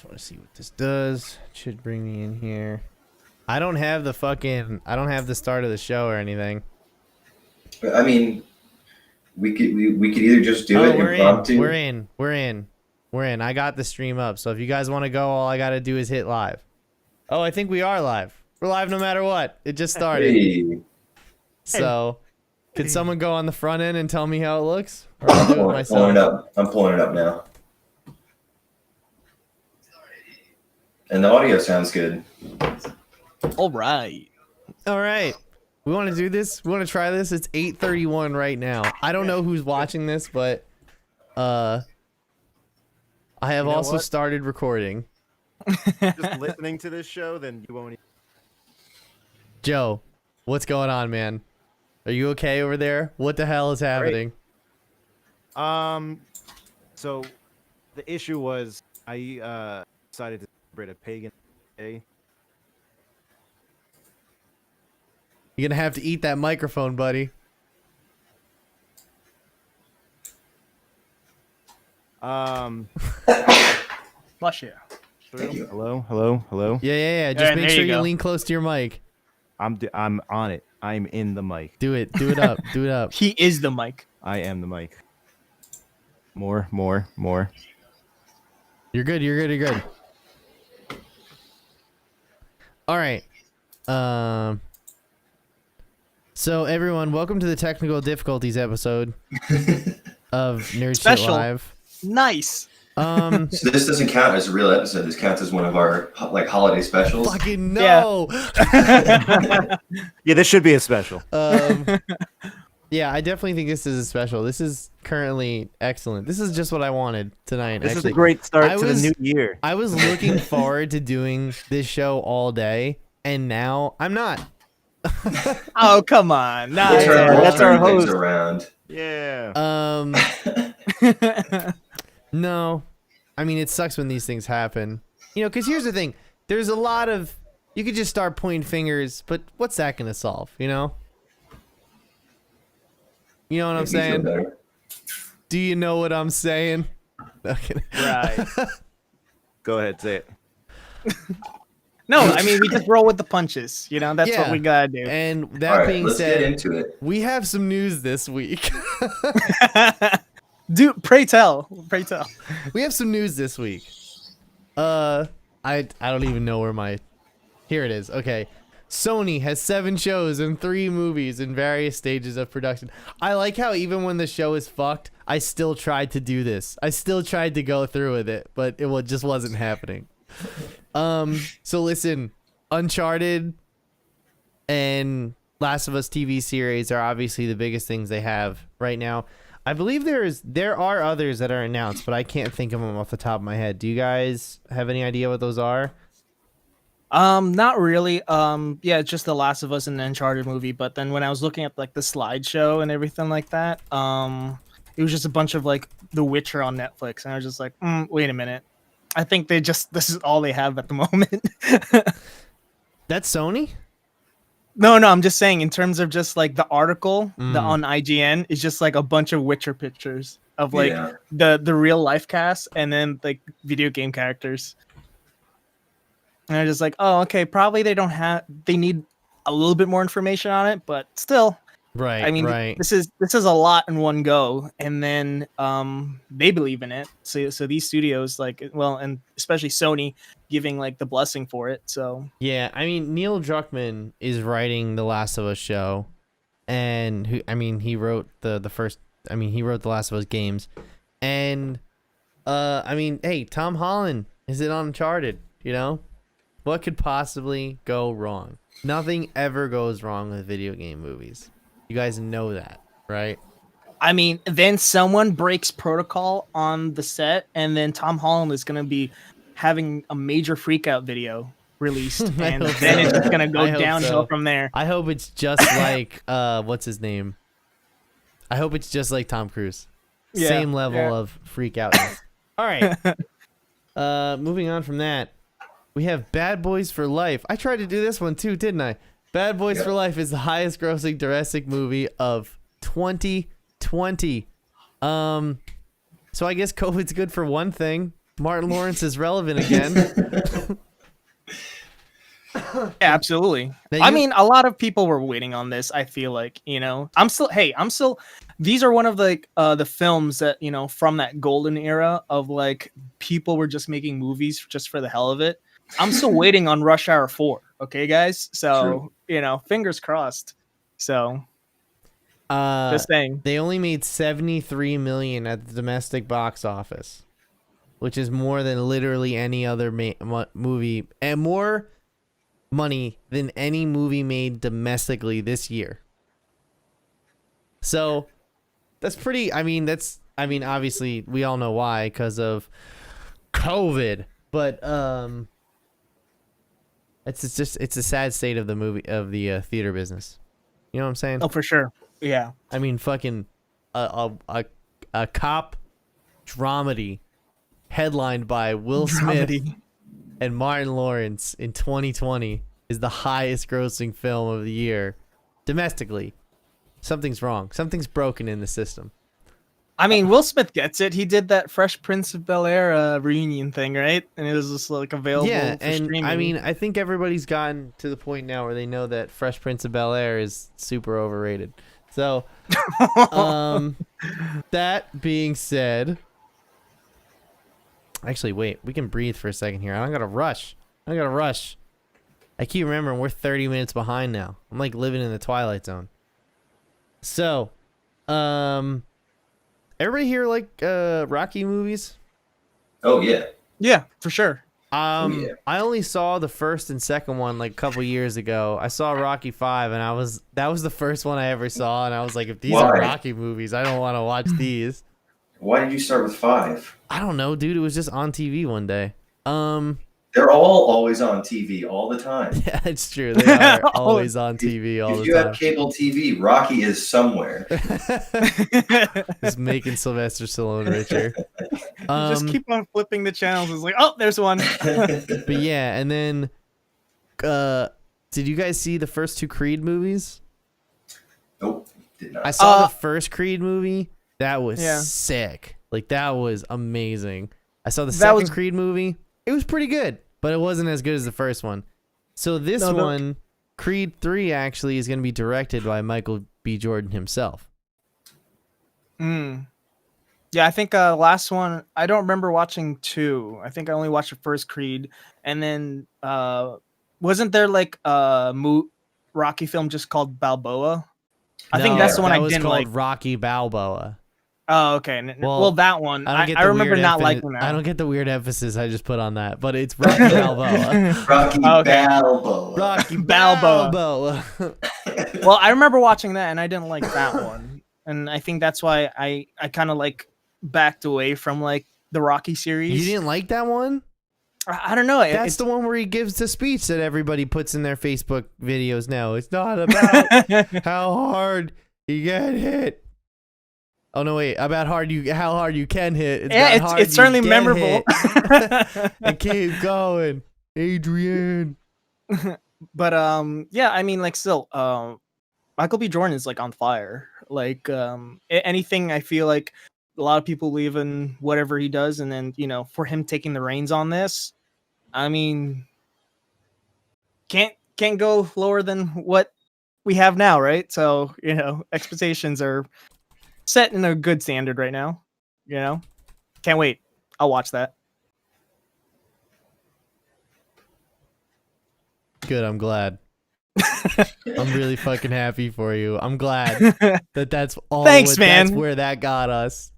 just want to see what this does. It should bring me in here. I don't have the start of the show or anything. I mean, we could either just do it impromptu. We're in. I got the stream up. So if you guys want to go, all I got to do is hit live. Oh, I think we are live. We're live no matter what. It just started. Hey. So, could someone go on the front end and tell me how it looks? Or I'll do it myself. I'm pulling it up now. And the audio sounds good. All right. We want to do this. We want to try this. It's 8:31 right now. I don't know who's watching this, but I have also started recording. Just listening to this show, then you won't. Joe, what's going on, man? Are you okay over there? What the hell is happening? So the issue was I decided to celebrate a pagan day. You're gonna have to eat that microphone, buddy. Flush you. Hello. Yeah. Just make sure you lean close to your mic. I'm on it. I'm in the mic. Do it up. Do it up. He is the mic. I am the mic. More. You're good. All right. So everyone, welcome to the technical difficulties episode of Nerd Shit Live. Nice. So this doesn't count as a real episode. This counts as one of our holiday specials. Fucking no. Yeah, this should be a special. Yeah, I definitely think this is a special. This is currently excellent. This is just what I wanted tonight. This is a great start to the new year. I was looking forward to doing this show all day, and now I'm not. Oh, come on. That's our host. Around. Yeah. No. I mean, it sucks when these things happen. You know, because here's the thing. There's a lot of... You could just start pointing fingers, but what's that going to solve, you know? You know what I'm saying? Do you know what I'm saying? Okay. Right. Go ahead, say it. No, I mean, we just roll with the punches. You know, that's what we gotta do. And that being let's said, get into it. We have some news this week. Dude, pray tell. We have some news this week. I don't even know where my... Here it is. Okay. Sony has 7 shows and 3 movies in various stages of production. I like how even when the show is fucked, I still tried to do this. I still tried to go through with it, but it just wasn't happening. So listen, Uncharted and Last of Us TV series are obviously the biggest things they have right now. I believe there are others that are announced, but I can't think of them off the top of my head. Do you guys have any idea what those are? Not really. Yeah, it's just the Last of Us and the Uncharted movie. But then when I was looking at like the slideshow and everything like that, it was just a bunch of like The Witcher on Netflix, and I was just like, wait a minute. I think this is all they have at the moment. That's Sony? No, I'm just saying in terms of just like the article on IGN is just like a bunch of Witcher pictures of like the real life cast and then like video game characters. And I'm just like, oh, okay, probably they need a little bit more information on it, but still. Right. I mean, right. this is a lot in one go, and then they believe in it. So these studios and especially Sony giving like the blessing for it. So yeah, I mean, Neil Druckmann is writing the Last of Us show, and he wrote the first. I mean, he wrote the Last of Us games, and I mean, hey, Tom Holland is in Uncharted. You know, what could possibly go wrong? Nothing ever goes wrong with video game movies. You guys know that, right? I mean, then someone breaks protocol on the set, and then Tom Holland is going to be having a major freakout video released, and then it's just going to go downhill from there. I hope it's just like, what's his name? I hope it's just like Tom Cruise. Yeah, Same level of freak outness. All right. Moving on from that, we have Bad Boys for Life. I tried to do this one too, didn't I? Bad Boys for Life is the highest grossing domestic movie of 2020. So I guess COVID's good for one thing. Martin Lawrence is relevant again. Yeah, absolutely. Now I you- mean, a lot of people were waiting on this. I feel like, I'm still. These are one of the films that from that golden era of like people were just making movies just for the hell of it. I'm still waiting on Rush Hour 4. Okay, guys. So fingers crossed. So just saying. They only made 73 million at the domestic box office, which is more than literally any other movie, and more money than any movie made domestically this year. So that's pretty. I mean, obviously we all know why, because of COVID. But it's a sad state of the theater business. You know what I'm saying? Oh, for sure. Yeah. I mean, fucking a cop dramedy headlined by Will Smith and Martin Lawrence in 2020 is the highest grossing film of the year domestically. Something's wrong. Something's broken in the system. I mean, Will Smith gets it. He did that Fresh Prince of Bel-Air reunion thing, right? And it was just like available for streaming. I mean, I think everybody's gotten to the point now where they know that Fresh Prince of Bel-Air is super overrated. So, that being said, actually, wait, we can breathe for a second here. I gotta rush. I keep remembering we're 30 minutes behind now. I'm like living in the Twilight Zone. So, everybody here like Rocky movies? Oh yeah. Yeah, for sure. I only saw the first and second one like a couple years ago. I saw Rocky 5 and that was the first one I ever saw, and I was like, if these are Rocky movies, I don't want to watch these. Why did you start with 5? I don't know, dude. It was just on TV one day. They're all always on TV all the time. Yeah, it's true. They are always on TV all the time. If you have cable TV, Rocky is somewhere. Just making Sylvester Stallone richer. Just keep on flipping the channels. It's like, oh, there's one. But yeah, and then did you guys see the first 2 Creed movies? Nope, did not. I saw the first Creed movie. That was sick. Like, that was amazing. I saw the second Creed movie. It was pretty good, but it wasn't as good as the first one. So this one, Creed 3, actually is going to be directed by Michael B. Jordan himself. Yeah, I think last one, I don't remember watching 2. I think I only watched the first Creed. And then wasn't there like a Rocky film just called Balboa? I think that's the one I didn't like. Rocky Balboa. Oh, okay. Well, that one, I remember not liking that. I don't get the weird emphasis I just put on that, but it's Rocky Balboa. Balboa. Rocky Balboa. Well, I remember watching that, and I didn't like that one. And I think that's why I kind of like backed away from like the Rocky series. You didn't like that one? I don't know. That's the one where he gives the speech that everybody puts in their Facebook videos now. It's not about how hard you get hit. Oh no! Wait, about how hard you can hit. It's certainly memorable. And keep going, Adrian. But yeah, I mean, like, still, Michael B. Jordan is like on fire. Like, anything, I feel like a lot of people believe in whatever he does, and then for him taking the reins on this, I mean, can't go lower than what we have now, right? So expectations are set in a good standard right now. Can't wait. I'll watch that. Good, I'm glad. I'm really fucking happy for you. I'm glad that's all. Thanks, man. That's where that got us.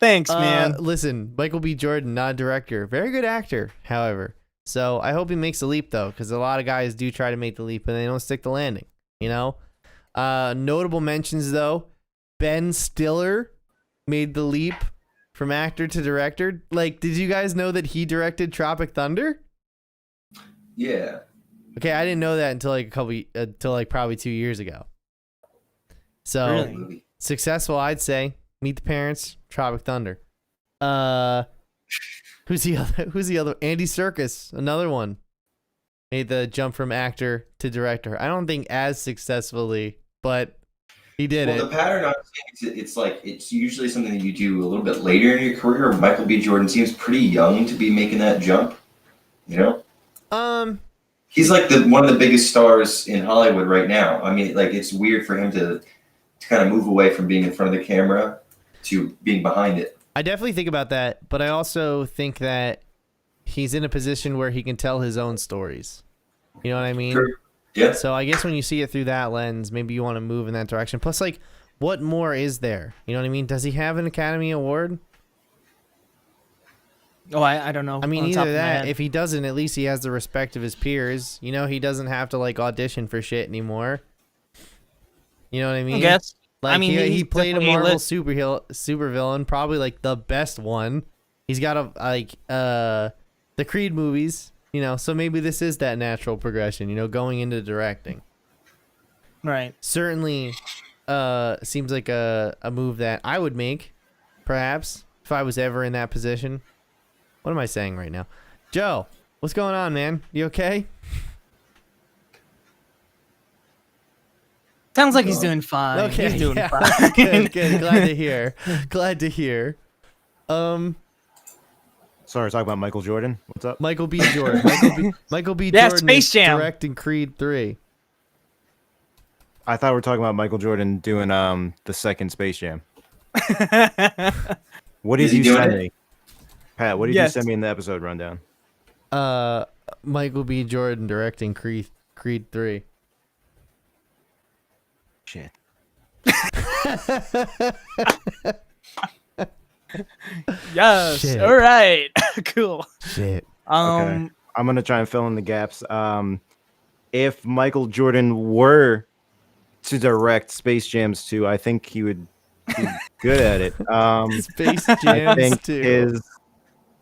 Thanks, man. Listen, Michael B. Jordan, not a director, very good actor, however. So I hope he makes the leap though, because a lot of guys do try to make the leap and they don't stick the landing. Notable mentions though. Ben Stiller made the leap from actor to director. Like, did you guys know that he directed Tropic Thunder? Yeah. Okay, I didn't know that until probably 2 years ago. So Really? Successful, I'd say. Meet the Parents, Tropic Thunder. Who's the other? Andy Serkis, another one. Made the jump from actor to director. I don't think as successfully, but He did Well, it. the pattern I'm saying is it's like it's usually something that you do a little bit later in your career. Michael B. Jordan seems pretty young to be making that jump. You know, he's like one of the biggest stars in Hollywood right now. I mean, like it's weird for him to kind of move away from being in front of the camera to being behind it. I definitely think about that, but I also think that he's in a position where he can tell his own stories. You know what I mean? True. Yeah. So I guess when you see it through that lens, maybe you want to move in that direction. Plus, like, what more is there? You know what I mean? Does he have an Academy Award? Oh, I don't know. I mean, on top either of my that, head. if he doesn't, at least he has the respect of his peers. You know, he doesn't have to, like, audition for shit anymore. You know what I mean? I guess. Like, I mean, he he's played a definitely Marvel lit. super villain, probably, like, the best one. He's got, the Creed movies, you know, so maybe this is that natural progression, you know, going into directing. Right. Certainly seems like a move that I would make, perhaps, if I was ever in that position. What am I saying right now? Joe, what's going on, man? You okay? Sounds like he's doing fine. Okay, He's doing yeah. fine. Good. Glad to hear. Glad to hear. Sorry, talking about Michael Jordan. What's up? Michael B. Jordan. Michael B. Yeah, Jordan Space is Jam. directing Creed 3. I thought we were talking about Michael Jordan doing the second Space Jam. What did Is he you doing send it? me? Pat, what did you Yes. send me in the episode rundown? Michael B. Jordan directing Creed 3. Shit. Yes. Shit. All right. Cool. Shit. Okay. I'm gonna try and fill in the gaps. If Michael Jordan were to direct Space Jams 2, I think he would be good at it. Space I Jams think 2.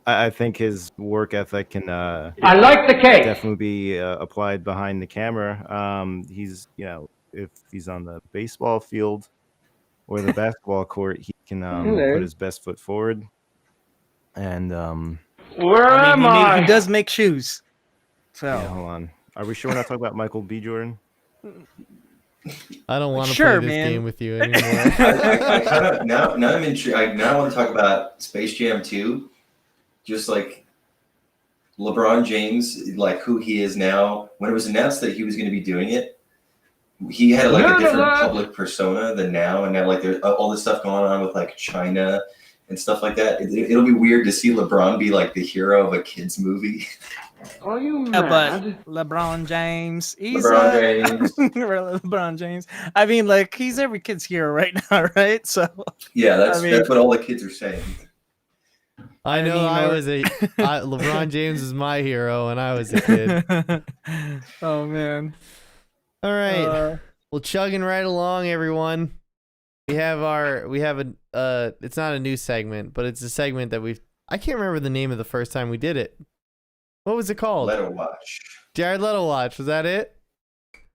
I think his work ethic can I like the cake. definitely be applied behind the camera. He's, you know, if he's on the baseball field or the basketball court, he can put his best foot forward. And Where am I? He does make shoes. So yeah, hold on. Are we sure we're not talking about Michael B. Jordan? I don't want to Sure, play this man. game with you anymore. I kind of now I'm intrigued. Now I want to talk about Space Jam 2. Just like LeBron James, like who he is now. When it was announced that he was going to be doing it, he had like a different public persona than now. And now like there's all this stuff going on with like China and stuff like that. It'll be weird to see LeBron be like the hero of a kids movie. Are you Yeah, mad? but LeBron James, he's LeBron James. LeBron James. I mean, like he's every kid's hero right now, right? So Yeah, I mean- that's what all the kids are saying. I know LeBron James is my hero when I was a kid. Oh man. All right. Well, chugging right along, everyone. We have it's not a new segment, but it's a segment that I can't remember the name of the first time we did it. What was it called? Leto Watch. Jared Leto Watch. Was that it?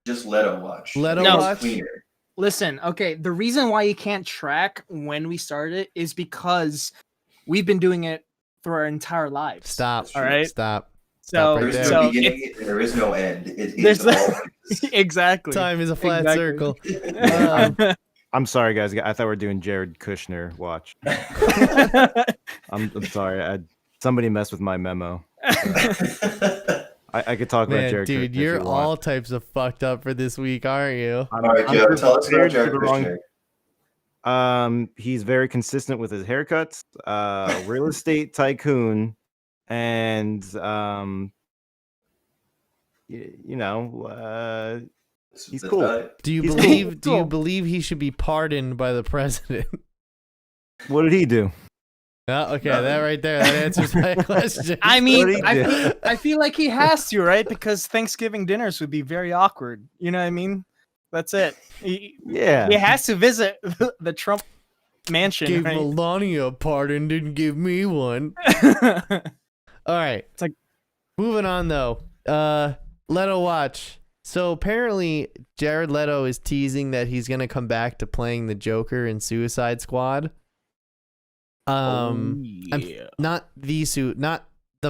Just Leto Watch. Leto It's Watch? cleaner. Listen, okay, the reason why you can't track when we started is because we've been doing it for our entire lives. Stop. All right. Stop. So, Stop right There's there. no so beginning. There is no end. There's It's all. exactly. Time is a flat Exactly. circle. I'm sorry, guys. I thought we were doing Jared Kushner watch. I'm sorry. Somebody messed with my memo. I could talk about Man, Jared Kushner. dude, if you're you all want. types of fucked up for this week, aren't you? All right, Joe. Tell us about prepared for Jared the wrong- Kushner. He's very consistent with his haircuts, real estate tycoon, and he's That's cool. about it. Do you He's believe? Do you cool. believe he should be pardoned by the president? What did he do? Oh, okay, that right there, that answers my question. I What mean, did he do? I feel like he has to, right? Because Thanksgiving dinners would be very awkward. You know what I mean? That's it. He Yeah. has to visit the Trump mansion. Gave Right? Melania a pardon, didn't give me one. All right, It's like- moving on though. Leto Watch. So apparently, Jared Leto is teasing that he's gonna come back to playing the Joker in Suicide Squad. I'm- not the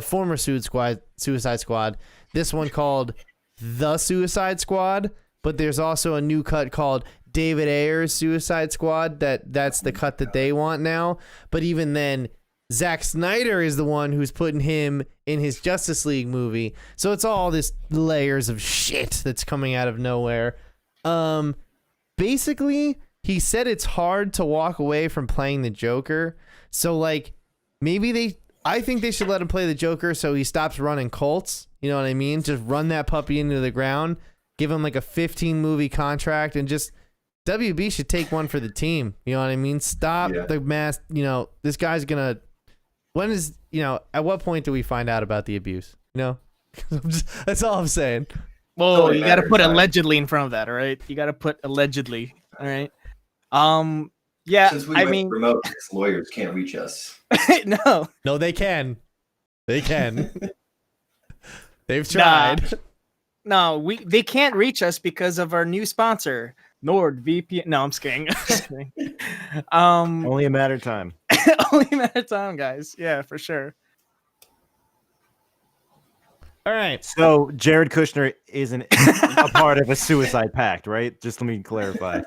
former Suicide Squad. This one called The Suicide Squad, but there's also a new cut called David Ayer's Suicide Squad. That's the cut that they want now. But even then, Zack Snyder is the one who's putting him in his Justice League movie. So it's all this layers of shit that's coming out of nowhere. Basically, he said it's hard to walk away from playing the Joker. So like I think they should let him play the Joker so he stops running cults. You know what I mean? Just run that puppy into the ground. Give him like a 15 movie contract and just WB should take one for the team. You know what I mean? Stop the mass. You know, this guy's gonna. When is, at what point do we find out about the abuse? That's all I'm saying. Well, you got to put allegedly in front of that, all right? You got to put allegedly, all right? Yeah, Since we went remote, lawyers can't reach us. No, they can. They've tried. They can't reach us because of our new sponsor, NordVPN. No, I'm just kidding. Only a matter of time. Only a matter of time, guys. Yeah, for sure. All right. So Jared Kushner isn't a part of a suicide pact, right? Just let me clarify.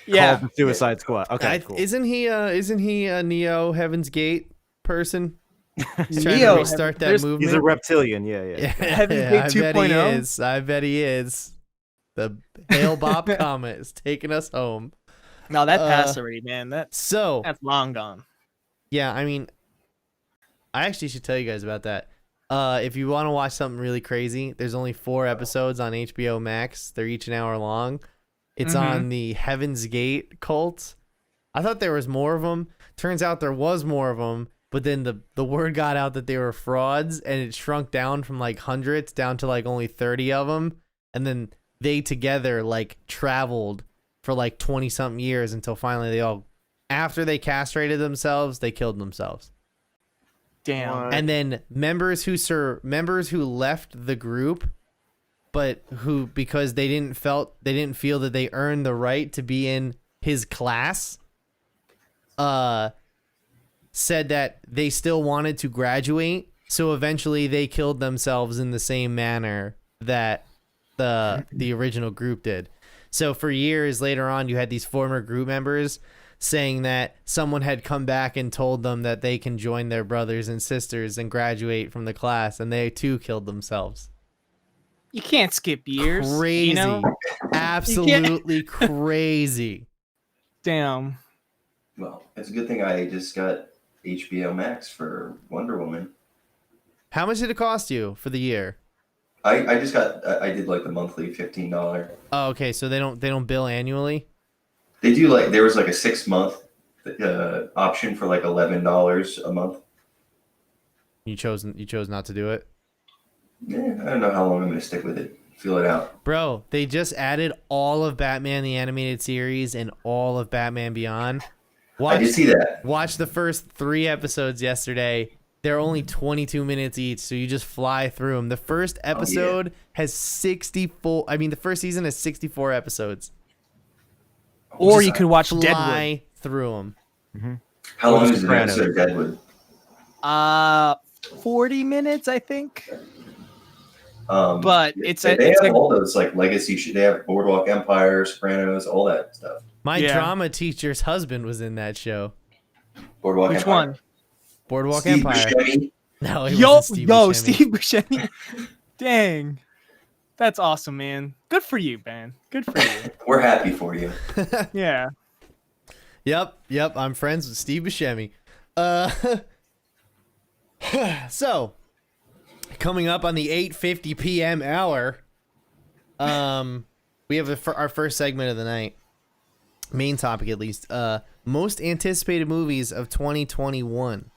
Yeah, called the Suicide Squad. Okay, cool. Isn't he a Neo Heaven's Gate person? He's trying Neo, to restart that movement. He's a reptilian. Yeah. Heaven's Gate 2.0. I bet he is. The Hail Bob Comet is taking us home. No, that passed already, man. That's long gone. Yeah, I mean, I actually should tell you guys about that. If you want to watch something really crazy, there's only 4 episodes on HBO Max. They're each an hour long. It's on the Heaven's Gate cult. I thought there was more of them. Turns out there was more of them, but then the word got out that they were frauds, and it shrunk down from like hundreds down to like only 30 of them. And then they together like traveled for like 20 something years until finally after they castrated themselves, they killed themselves. Damn. And then members who left the group, but who, because they didn't feel that they earned the right to be in his class, said that they still wanted to graduate. So eventually they killed themselves in the same manner that the original group did. So for years later on, you had these former group members saying that someone had come back and told them that they can join their brothers and sisters and graduate from the class, and they too killed themselves. You can't skip years. Crazy. Absolutely crazy. Damn. Well, it's a good thing I just got HBO Max for Wonder Woman. How much did it cost you for the year? I did like the monthly $15. Oh, okay. So they don't bill annually? They do, like, there was like a 6-month option for like $11 a month. You chose not to do it? Yeah, I don't know how long I'm going to stick with it. Feel it out. Bro, they just added all of Batman the Animated Series and all of Batman Beyond. I did see that. Watch the first 3 episodes yesterday. They're only 22 minutes each, so you just fly through them. The first episode has 64. I mean, the first season has 64 episodes. Or you could watch fly Deadwood. Through them. Mm-hmm. How long is an episode of Deadwood? 40 minutes, I think. But they have all those like legacy. They have Boardwalk Empire, Sopranos, all that stuff. My drama teacher's husband was in that show. Boardwalk Which Empire. one? Boardwalk Steve Empire. Buscemi. No, it wasn't Steve Buscemi. Steve Buscemi. Dang. That's awesome, man. Good for you, man. Good for you. We're happy for you. Yeah. Yep. I'm friends with Steve Buscemi. So, coming up on the 8:50 p.m. hour, we have our first segment of the night. Main topic, at least. Most anticipated movies of 2021.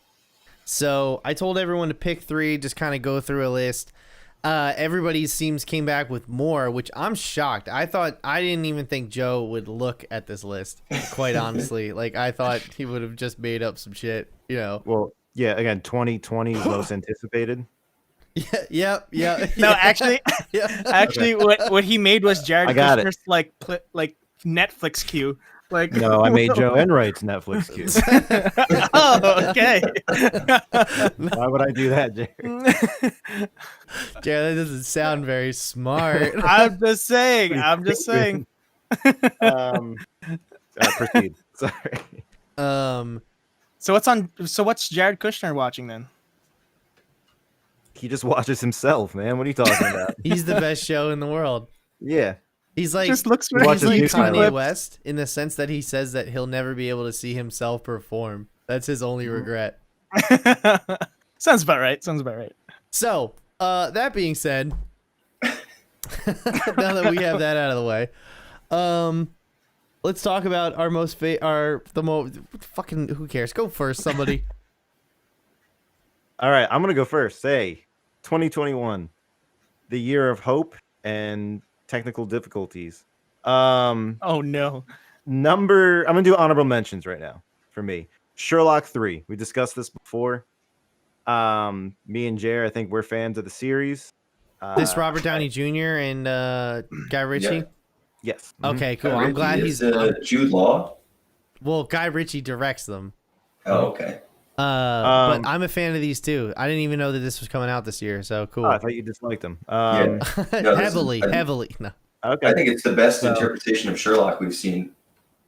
So I told everyone to pick 3, just kind of go through a list. Everybody came back with more, which I'm shocked. I didn't even think Joe would look at this list, quite honestly. Like, I thought he would have just made up some shit, Well, yeah, again, 2020 is most anticipated. Yeah. No, actually, what he made was Jared Kushner's like Netflix queue. Like, no, I made Joe Enright's Netflix queue. Oh, okay. Why would I do that, Jared? Jared, that doesn't sound very smart. I'm just saying. Proceed. Sorry. So what's Jared Kushner watching then? He just watches himself, man. What are you talking about? He's the best show in the world. Yeah. He's like Just looks He for watches he's like YouTube Kanye clips. West in the sense that he says that he'll never be able to see himself perform. That's his only regret. Sounds about right. So, that being said, now that we have that out of the way, let's talk about our most fucking who cares? Go first, somebody. All right, I'm gonna go first. Say, 2021, the year of hope and technical difficulties. Oh no. I'm gonna do honorable mentions right now for me. Sherlock 3. We discussed this before. Me and Jer, I think we're fans of the series. This Robert Downey Jr. and Guy Ritchie. Yeah. Yes. Mhm. Okay, cool. I'm glad he's. Jude Law. Well, Guy Ritchie directs them. Oh, okay. But I'm a fan of these too. I didn't even know that this was coming out this year. So cool. Oh, I thought you disliked them. Yeah. No, heavily. No. Okay. I think it's the best interpretation of Sherlock we've seen.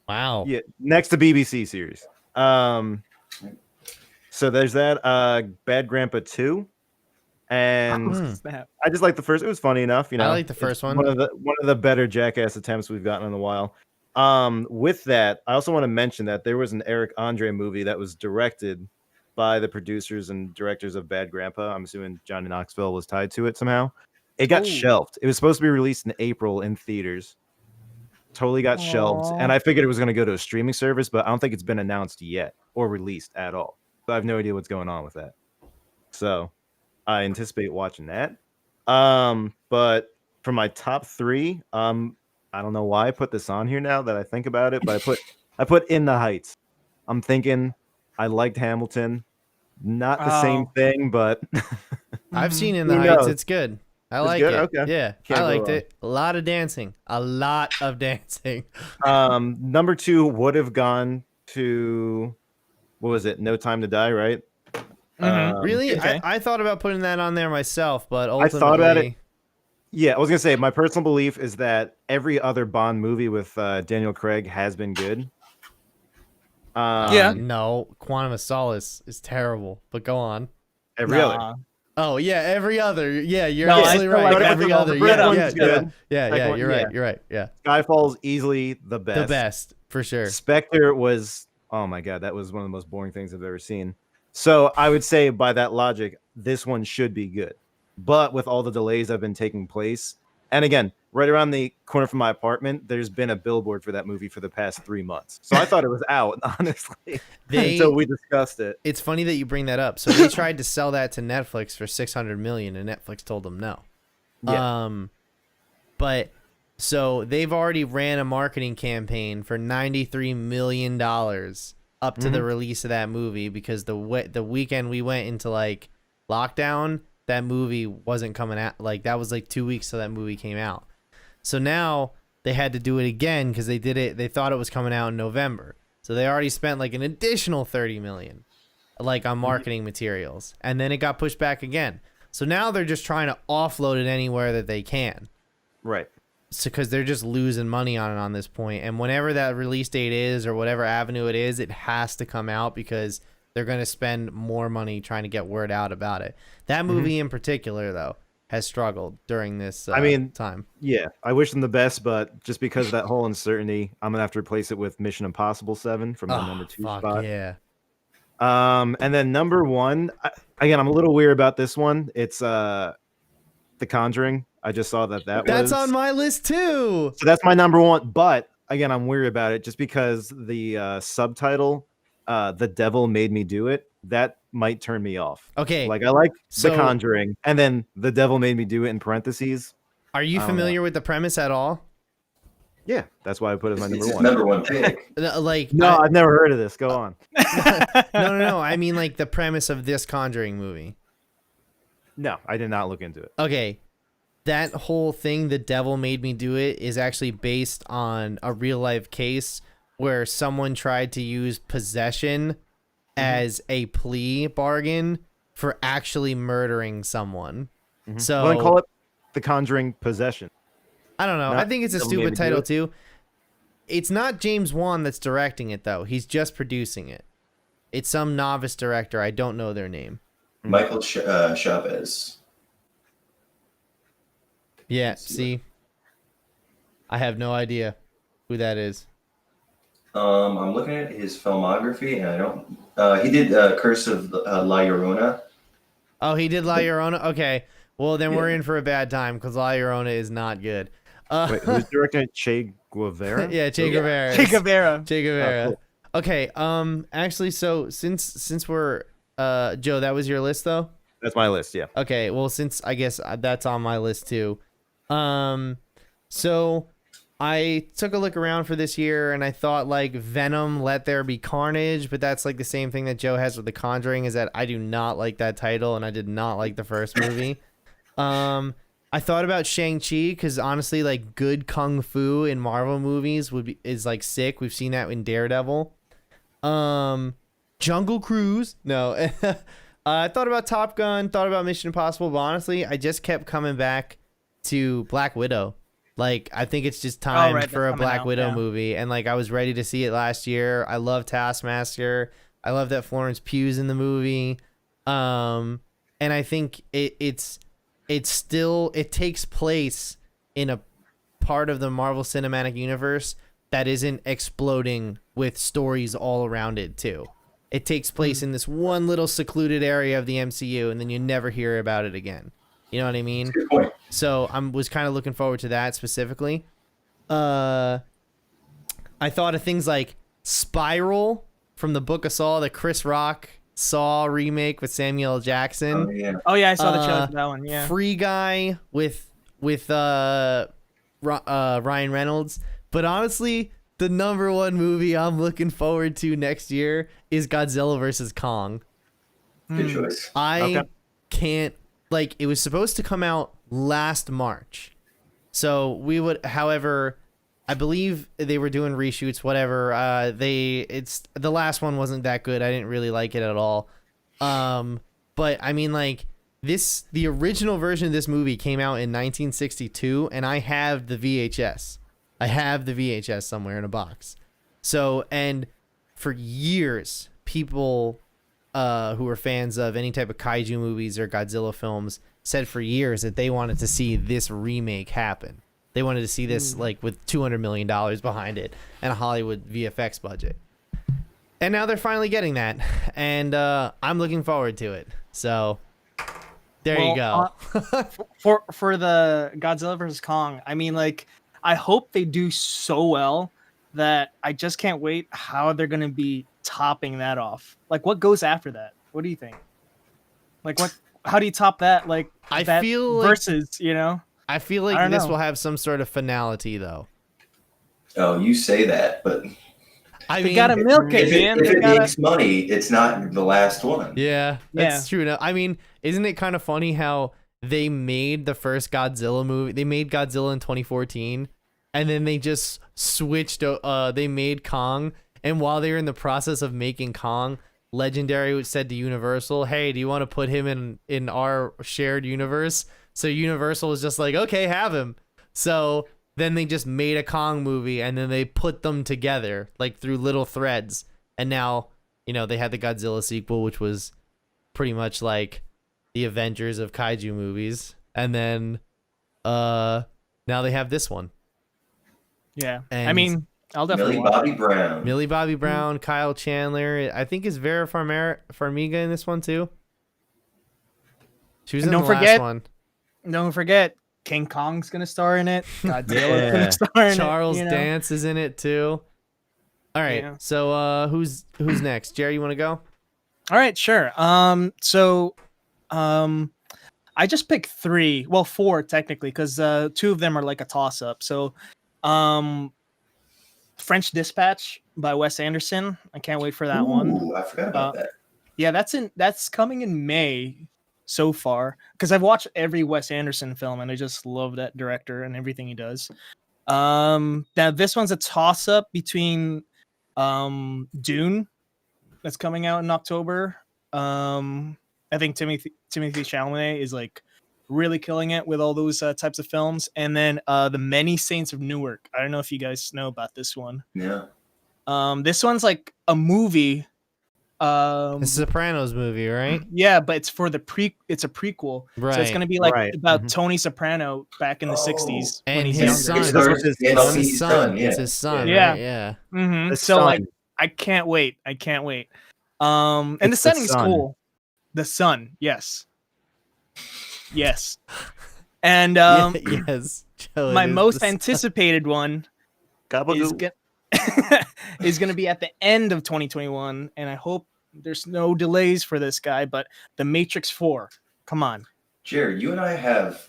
Wow. Yeah, next to BBC series. So there's that. Bad Grandpa 2. And Snap. I just like the first. It was funny enough, you know. I like the first one. One of the better Jackass attempts we've gotten in a while. With that, I also want to mention that there was an Eric Andre movie that was directed by the producers and directors of Bad Grandpa. I'm assuming Johnny Knoxville was tied to it somehow. It got shelved. It was supposed to be released in April in theaters. Totally got shelved, and I figured it was going to go to a streaming service, but I don't think it's been announced yet or released at all. So I have no idea what's going on with that. So I anticipate watching that. But for my top 3, I don't know why I put this on here now that I think about it, but I put In the Heights. I'm thinking I liked Hamilton. Not the same thing, but I've seen In the Who Heights. knows? It's good. I It's like good? it. Okay. Yeah, Can't I go liked wrong. it. A lot of dancing. Number 2 would have gone to, what was it? No Time to Die, right? Really? Okay. I thought about putting that on there myself, but I ultimately, thought about it. Yeah, I was gonna say my personal belief is that every other Bond movie with Daniel Craig has been good. Yeah. No, Quantum of Solace is terrible. But go on. Every other. Nah. Oh yeah, every other. Yeah, you're No, I absolutely feel right. like Every the other. first Yeah, one's yeah, good. yeah. Second one, You're right. yeah. You're right. Yeah, Skyfall's easily the best. the best for sure. Spectre was, oh my god, that was one of the most boring things I've ever seen. So I would say by that logic, this one should be good. But with all the delays that have been taking place, and again, right around the corner from my apartment, there's been a billboard for that movie for the past 3 months. So I thought it was out, honestly, until we discussed it. It's funny that you bring that up. So they tried to sell that to Netflix for $600 million, and Netflix told them no. Yeah. But so they've already ran a marketing campaign for $93 million up to the release of that movie because the weekend we went into like lockdown, that movie wasn't coming out. Like that was like 2 weeks till that movie came out. So now they had to do it again because they did it. They thought it was coming out in November. So they already spent like an additional $30 million like on marketing materials. And then it got pushed back again. So now they're just trying to offload it anywhere that they can. Right. So because they're just losing money on it on this point. And whenever that release date is or whatever avenue it is, it has to come out because they're going to spend more money trying to get word out about it. That movie in particular, though, has struggled during this time. Yeah, I wish them the best, but just because of that whole uncertainty, I'm going to have to replace it with Mission Impossible 7 from the number 2 spot. Yeah. And then number 1, again, I'm a little weird about this one. It's The Conjuring. I just saw that's on my list too. So that's my number 1. But again, I'm weird about it just because the subtitle, The Devil Made Me Do It, that might turn me off. Okay. Like I like The Conjuring, and then The Devil Made Me Do It in parentheses. Are you familiar with the premise at all? Yeah, that's why I put it as my It's number his 1. number 1 pick. Like No, I've never heard of this. Go on. no. I mean like the premise of this Conjuring movie. No, I did not look into it. Okay. That whole thing, The Devil Made Me Do It, is actually based on a real life case where someone tried to use possession as a plea bargain for actually murdering someone. So Well, then call it The Conjuring Possession. I don't know. Not I think it's a Devil Made Me stupid Do title It. too. It's not James Wan that's directing it though. He's just producing it. It's some novice director. I don't know their name. Michael Chavez. Yeah, see, I have no idea who that is. I'm looking at his filmography, and I don't. He did Curse of La Llorona. Oh, he did La Llorona? Okay. Well, then we're Yeah. in for a bad time because La Llorona is not good. Wait, who's directing Che Guevara? Yeah, Che Yeah. Guevara. Che Guevara. Che Guevara. Oh, cool. Okay. Actually, so since we're Joe, that was your list though. That's my list. Yeah. Okay. Well, since I guess that's on my list too. So I took a look around for this year and I thought like Venom, Let There Be Carnage, but that's like the same thing that Joe has with The Conjuring, is that I do not like that title and I did not like the first movie. I thought about Shang-Chi because honestly, like good kung fu in Marvel movies is like sick. We've seen that in Daredevil. Jungle Cruise. No. I thought about Top Gun, thought about Mission Impossible, but honestly, I just kept coming back to Black Widow. Like, I think it's just time for a Black Widow movie. And like, I was ready to see it last year. I love Taskmaster. I love that Florence Pugh's in the movie. And I think it takes place in a part of the Marvel Cinematic Universe that isn't exploding with stories all around it too. It takes place in this one little secluded area of the MCU, and then you never hear about it again. You know what I mean? Good point. So I was kind of looking forward to that specifically. I thought of things like Spiral from the Book of Saw, the Chris Rock Saw remake with Samuel L. Jackson. Oh, yeah. Oh yeah, I saw the trailer for that one. Yeah. Free Guy with Ryan Reynolds. But honestly, the number one movie I'm looking forward to next year is Godzilla vs. Kong. Good choice. I can't, like, it was supposed to come out last March. So we would, however, I believe they were doing reshoots, whatever. The last one wasn't that good. I didn't really like it at all. But I mean, like, the original version of this movie came out in 1962, and I have the VHS. I have the VHS somewhere in a box. So, and for years, people who were fans of any type of kaiju movies or Godzilla films said for years that they wanted to see this remake happen. They wanted to see this like with $200 million behind it and a Hollywood VFX budget. And now they're finally getting that. And I'm looking forward to it. So there you go. For the Godzilla vs. Kong, I mean, like, I hope they do so well that I just can't wait how they're going to be topping that off. Like, what goes after that? What do you think? Like, how do you top that? Like, I that feel versus, you know? I feel like this will have some sort of finality, though. Oh, you say that, but They gotta milk it, man. If it makes money, it's not the last one. Yeah, that's true. Now, I mean, isn't it kind of funny how they made the first Godzilla movie? They made Godzilla in 2014, and then they just switched. They made Kong, and while they were in the process of making Kong, Legendary said to Universal, "Hey, do you want to put him in our shared universe?" So Universal was just like, "Okay, have him." So then they just made a Kong movie, and then they put them together like through little threads, and now they had the Godzilla sequel, which was pretty much like the Avengers of kaiju movies, and then now they have this one. Yeah, And I mean, I'll definitely Millie Bobby Brown, Kyle Chandler. I think is Vera Farmiga in this one too. She was in the last one. Don't forget, King Kong's gonna star in it. Godzilla's gonna star in Charles it. Dance is in it too. All right, so who's next? Jerry, you want to go? All right, sure. I just picked 3. Well, 4 technically, because 2 of them are like a toss-up. So, French Dispatch by Wes Anderson. I can't wait for that one. I forgot about that. Yeah, that's coming in May so far, because I've watched every Wes Anderson film and I just love that director and everything he does. Now this one's a toss-up between Dune, that's coming out in October. I think Timothy Chalamet is like really killing it with all those types of films. And then The Many Saints of Newark. I don't know if you guys know about this one. Yeah. This one's like a movie. The Sopranos movie, right? Yeah, but it's for it's a prequel. Right. So it's gonna be like Right. about Tony Soprano back in the 60s when And he's his younger. son. That's what his Yeah, son- It's his son. yeah. It's his son. Yeah. Right? Yeah. The So son. like I can't wait. And the It's the setting's sun. cool. The sun, yes. Yes. And Yes. Joe, my it is most the son. anticipated one is is going to be at the end of 2021, and I hope there's no delays for this guy, but The Matrix 4. Come on. Jared, you and I have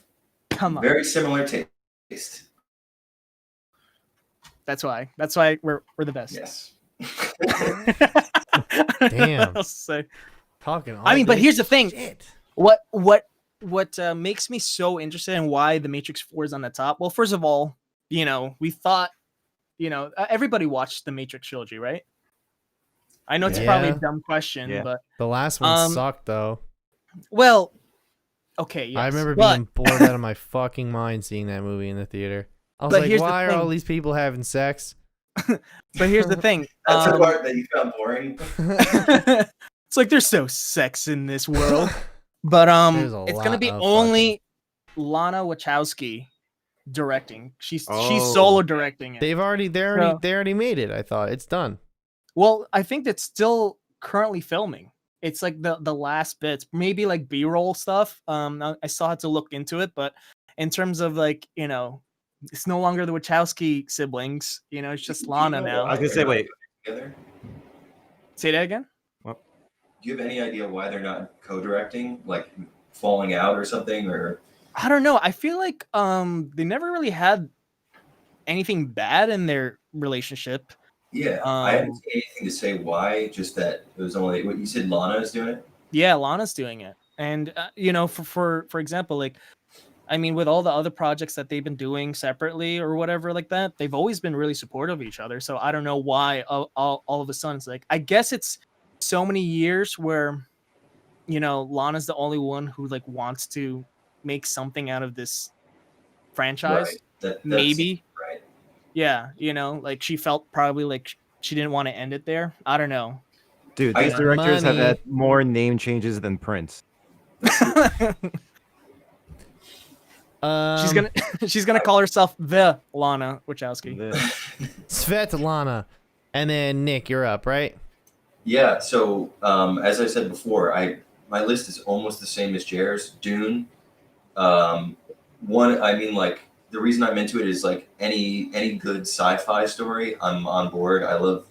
Come on. very similar taste. That's why we're the best. Yes. Damn. What else to say? Talking. I mean, but this here's the thing. shit. What makes me so interested in why The Matrix 4 is on the top? Well, first of all, we thought, everybody watched the Matrix trilogy, right? I know it's probably a Yeah. dumb question, Yeah. but The last one sucked though. well, okay, yes. I remember but, being bored out of my fucking mind seeing that movie in the theater. I was But like, here's the why are all thing. these people having sex? but here's the thing. That's the part that you found boring. It's like there's no sex in this world. But There's a it's gonna lot be of only Lana Wachowski directing. She's Oh. solo directing it. they already made it. I thought it's done. Well, I think that's still currently filming. It's like the last bits, maybe like B-roll stuff. I still had to look into it, but in terms of like, it's no longer the Wachowski siblings. It's just Lana now. I was gonna say, wait. Together? Say that again. Do you have any idea why they're not co-directing, like falling out or something, or? I don't know. I feel like they never really had anything bad in their relationship. Yeah, I haven't seen anything to say why. Just that it was only what you said. Lana is doing it. Yeah, Lana's doing it, and for example, like, I mean, with all the other projects that they've been doing separately or whatever like that, they've always been really supportive of each other. So I don't know why all of a sudden it's like, I guess it's so many years where, Lana's the only one who like wants to make something out of this franchise. Right. That's Maybe. right. Yeah, like she felt probably like she didn't want to end it there. I don't know. Dude, I these got directors have money. had more name changes than Prince. She's gonna call herself the Lana Wachowski. Svetlana. And then Nick, you're up, right? Yeah. So as I said before, my list is almost the same as Jared's. Dune. The reason I'm into it is like any good sci-fi story, I'm on board. I love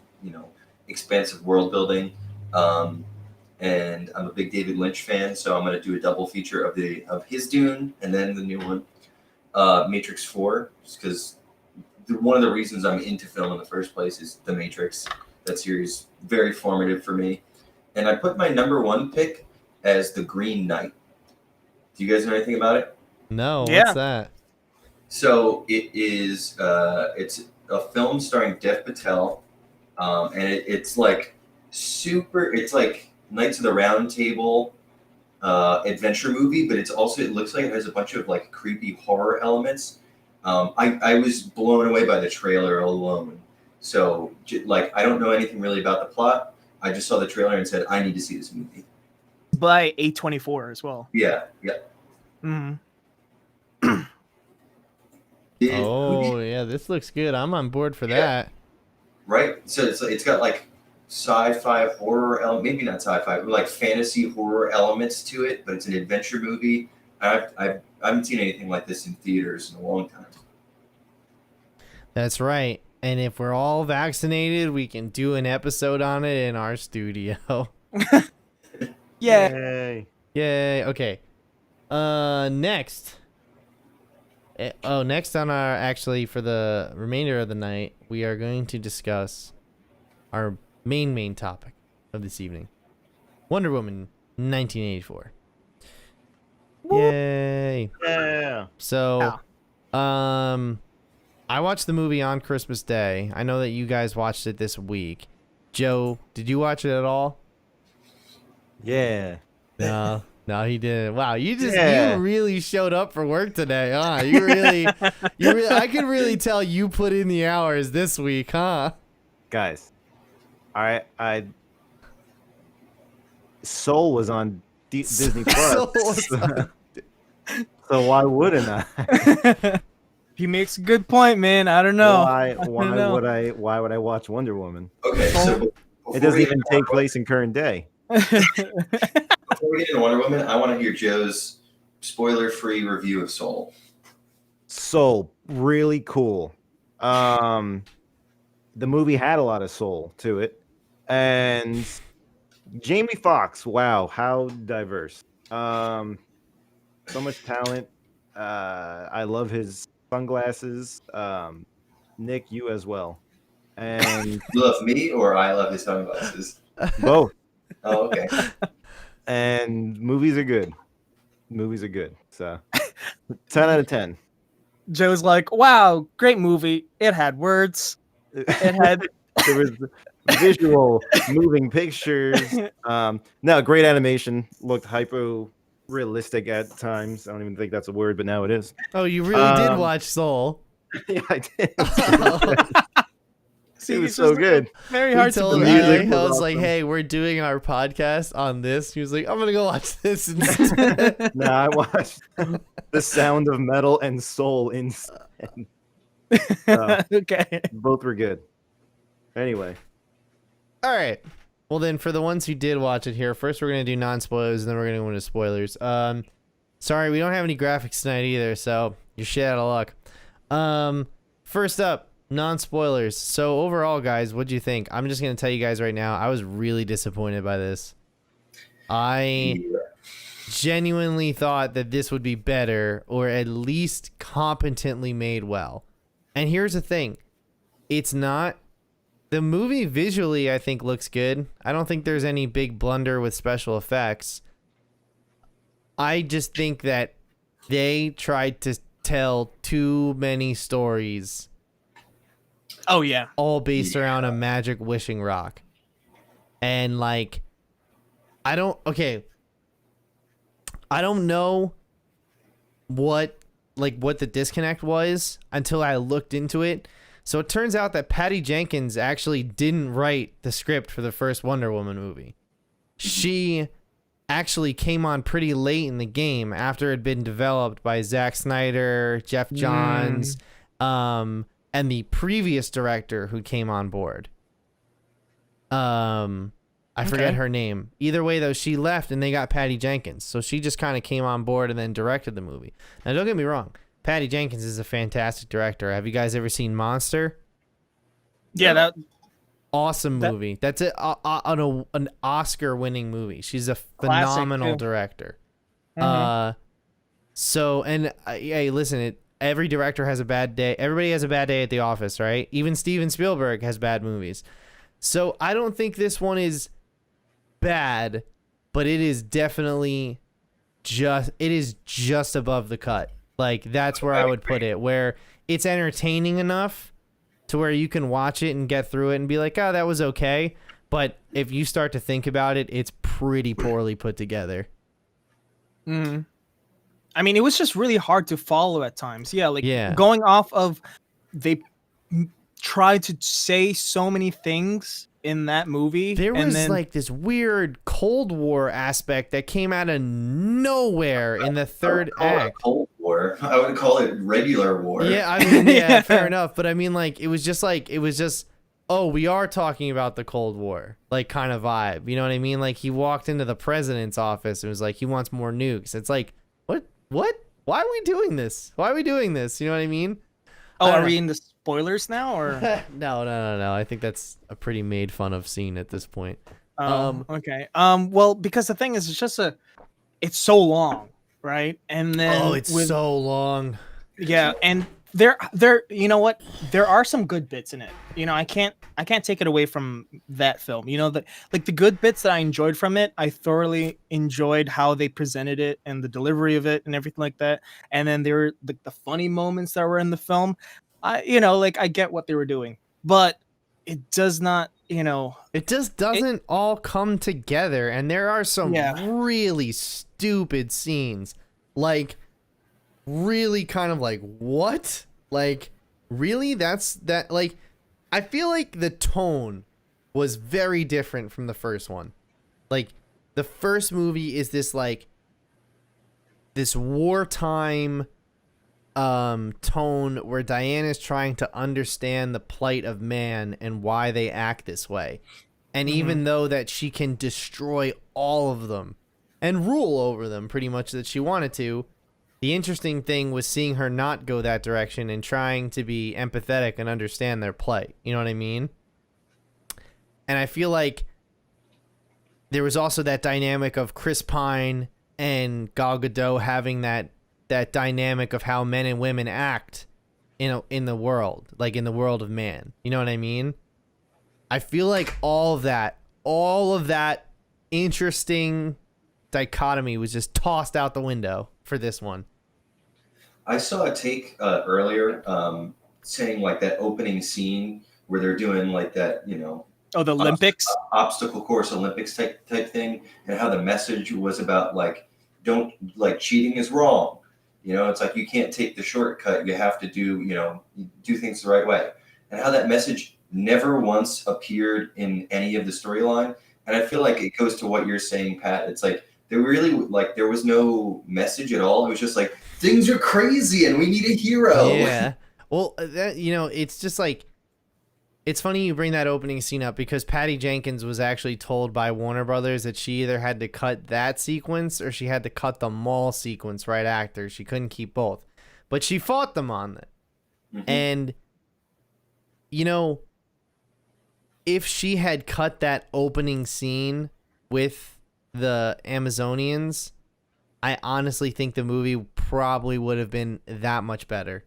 expansive world building, and I'm a big David Lynch fan, so I'm gonna do a double feature of his Dune and then the new one, Matrix 4, because one of the reasons I'm into film in the first place is The Matrix. That series very formative for me, and I put my number one pick as The Green Knight. Do you guys know anything about it? No, Yeah. what's that? So it is. It's a film starring Dev Patel, and it's like super. It's like Knights of the Round Table adventure movie, but it looks like it has a bunch of like creepy horror elements. I was blown away by the trailer alone. So I don't know anything really about the plot. I just saw the trailer and said I need to see this movie. By A24 as well. Yeah. Mm-hmm. Oh, yeah, this looks good. I'm on board for Yeah. that. Right? So it's got like sci-fi horror maybe not sci-fi, but like fantasy horror elements to it, but it's an adventure movie. I haven't seen anything like this in theaters in a long time. That's right. And if we're all vaccinated, we can do an episode on it in our studio. Yeah. Yay. Yay. Okay. Next. Next on our, actually, for the remainder of the night, we are going to discuss our main topic of this evening. Wonder Woman 1984. Yay. Yeah. So, I watched the movie on Christmas Day. I know that you guys watched it this week. Joe, did you watch it at all? Yeah. No. No, he didn't. Wow, you Yeah. really showed up for work today, huh? You really, I could really tell you put in the hours this week, huh? Guys, Soul was on Disney Plus, Soul was on- so why wouldn't I? He makes a good point, man. I don't know. Why don't know. would I watch Wonder Woman? Okay, so It before doesn't we even take place in current day. Before we get into Wonder Woman, I want to hear Joe's spoiler-free review of Soul. Soul, really cool. The movie had a lot of soul to it, and Jamie Foxx, wow, how diverse. So much talent. I love his sunglasses. Nick, you as well. And You love me, or I love his sunglasses? both. Oh, okay. And movies are good. So 10 out of 10. Joe's like, wow, great movie. It had words. It had There was visual moving pictures. No, great animation. Looked hypo realistic at times. I don't even think that's a word, but now it is. Oh, you really did watch Soul. Yeah, I did. See, It was it's so just good. very He hard to told believe. music I was was like, awesome. hey, we're doing our podcast on this. He was like, I'm gonna go watch this instead. No, I watched The Sound of Metal and Soul instead. Okay. Both were good. Anyway, All right. Well, then, for the ones who did watch it here, first we're gonna do non-spoilers, and then we're gonna go into spoilers. Sorry, we don't have any graphics tonight either, so you're shit out of luck. First up, non-spoilers. So overall, guys, what'd you think? I'm just gonna tell you guys right now, I was really disappointed by this. I genuinely thought that this would be better, or at least competently made well. And here's the thing, it's not. The movie visually, I think, looks good. I don't think there's any big blunder with special effects. I just think that they tried to tell too many stories, Oh yeah. all based around a magic wishing rock. And like, I don't know what the disconnect was until I looked into it. So it turns out that Patty Jenkins actually didn't write the script for the first Wonder Woman movie. She actually came on pretty late in the game after it had been developed by Zack Snyder, Jeff Johns, and the previous director who came on board. I forget her name. Either way, though, she left and they got Patty Jenkins. So she just kind of came on board and then directed the movie. Now, don't get me wrong. Patty Jenkins is a fantastic director. Have you guys ever seen Monster? Yeah, Awesome movie. That's an Oscar-winning movie. She's a phenomenal too. director. Mhm. Hey, listen, every director has a bad day. Everybody has a bad day at the office, right? Even Steven Spielberg has bad movies. So I don't think this one is bad, but it is definitely just above the cut. Like, that's where I would put it, where it's entertaining enough to where you can watch it and get through it and be like, oh, that was okay. But if you start to think about it, it's pretty poorly put together. I mean, it was just really hard to follow at times. Yeah, Yeah. going off of they tried to say so many things in that movie. There and was then, like this weird Cold War aspect that came out of nowhere in the third act. Cold War. I would call it regular war. Yeah, I mean, yeah, fair enough. But I mean, like, it was just, oh, we are talking about the Cold War, like, kind of vibe. You know what I mean? Like, he walked into the president's office and was like, he wants more nukes. It's like, what? Why are we doing this? Why are we doing this? You know what I mean? oh, I don't are know. we in the spoilers now, or? No. I think that's a pretty made fun of scene at this point. Okay. Well, because the thing is, it's so long, right? And then Oh, it's so long. yeah, and there, you know what? There are some good bits in it. You know, I can't take it away from that film. You know, the good bits that I enjoyed from it, I thoroughly enjoyed how they presented it and the delivery of it and everything like that. And then there were the funny moments that were in the film. I get what they were doing, but it does not, it just doesn't all come together, and there are some really stupid scenes, like really kind of like, what? Like, really? That's that? Like, I feel like the tone was very different from the first one. Like, the first movie is this like this wartime tone where Diana's trying to understand the plight of man and why they act this way. And even though that she can destroy all of them and rule over them pretty much that she wanted to, the interesting thing was seeing her not go that direction and trying to be empathetic and understand their plight. You know what I mean? And I feel like there was also that dynamic of Chris Pine and Gal Gadot having that dynamic of how men and women act in the world, like in the world of man. You know what I mean? I feel like all of that interesting dichotomy was just tossed out the window for this one. I saw a take earlier saying like that opening scene where they're doing like that, Oh, the Olympics? Obstacle course Olympics type thing, and how the message was about like, don't, like, cheating is wrong. It's like you can't take the shortcut. You have to do things the right way. And how that message never once appeared in any of the storyline. And I feel like it goes to what you're saying, Pat. It's like there was no message at all. It was just like, things are crazy and we need a hero. Yeah. Well, it's just like, it's funny you bring that opening scene up because Patty Jenkins was actually told by Warner Brothers that she either had to cut that sequence or she had to cut the mall sequence right after. She couldn't keep both. But she fought them on it. Mm-hmm. And, if she had cut that opening scene with the Amazonians, I honestly think the movie probably would have been that much better.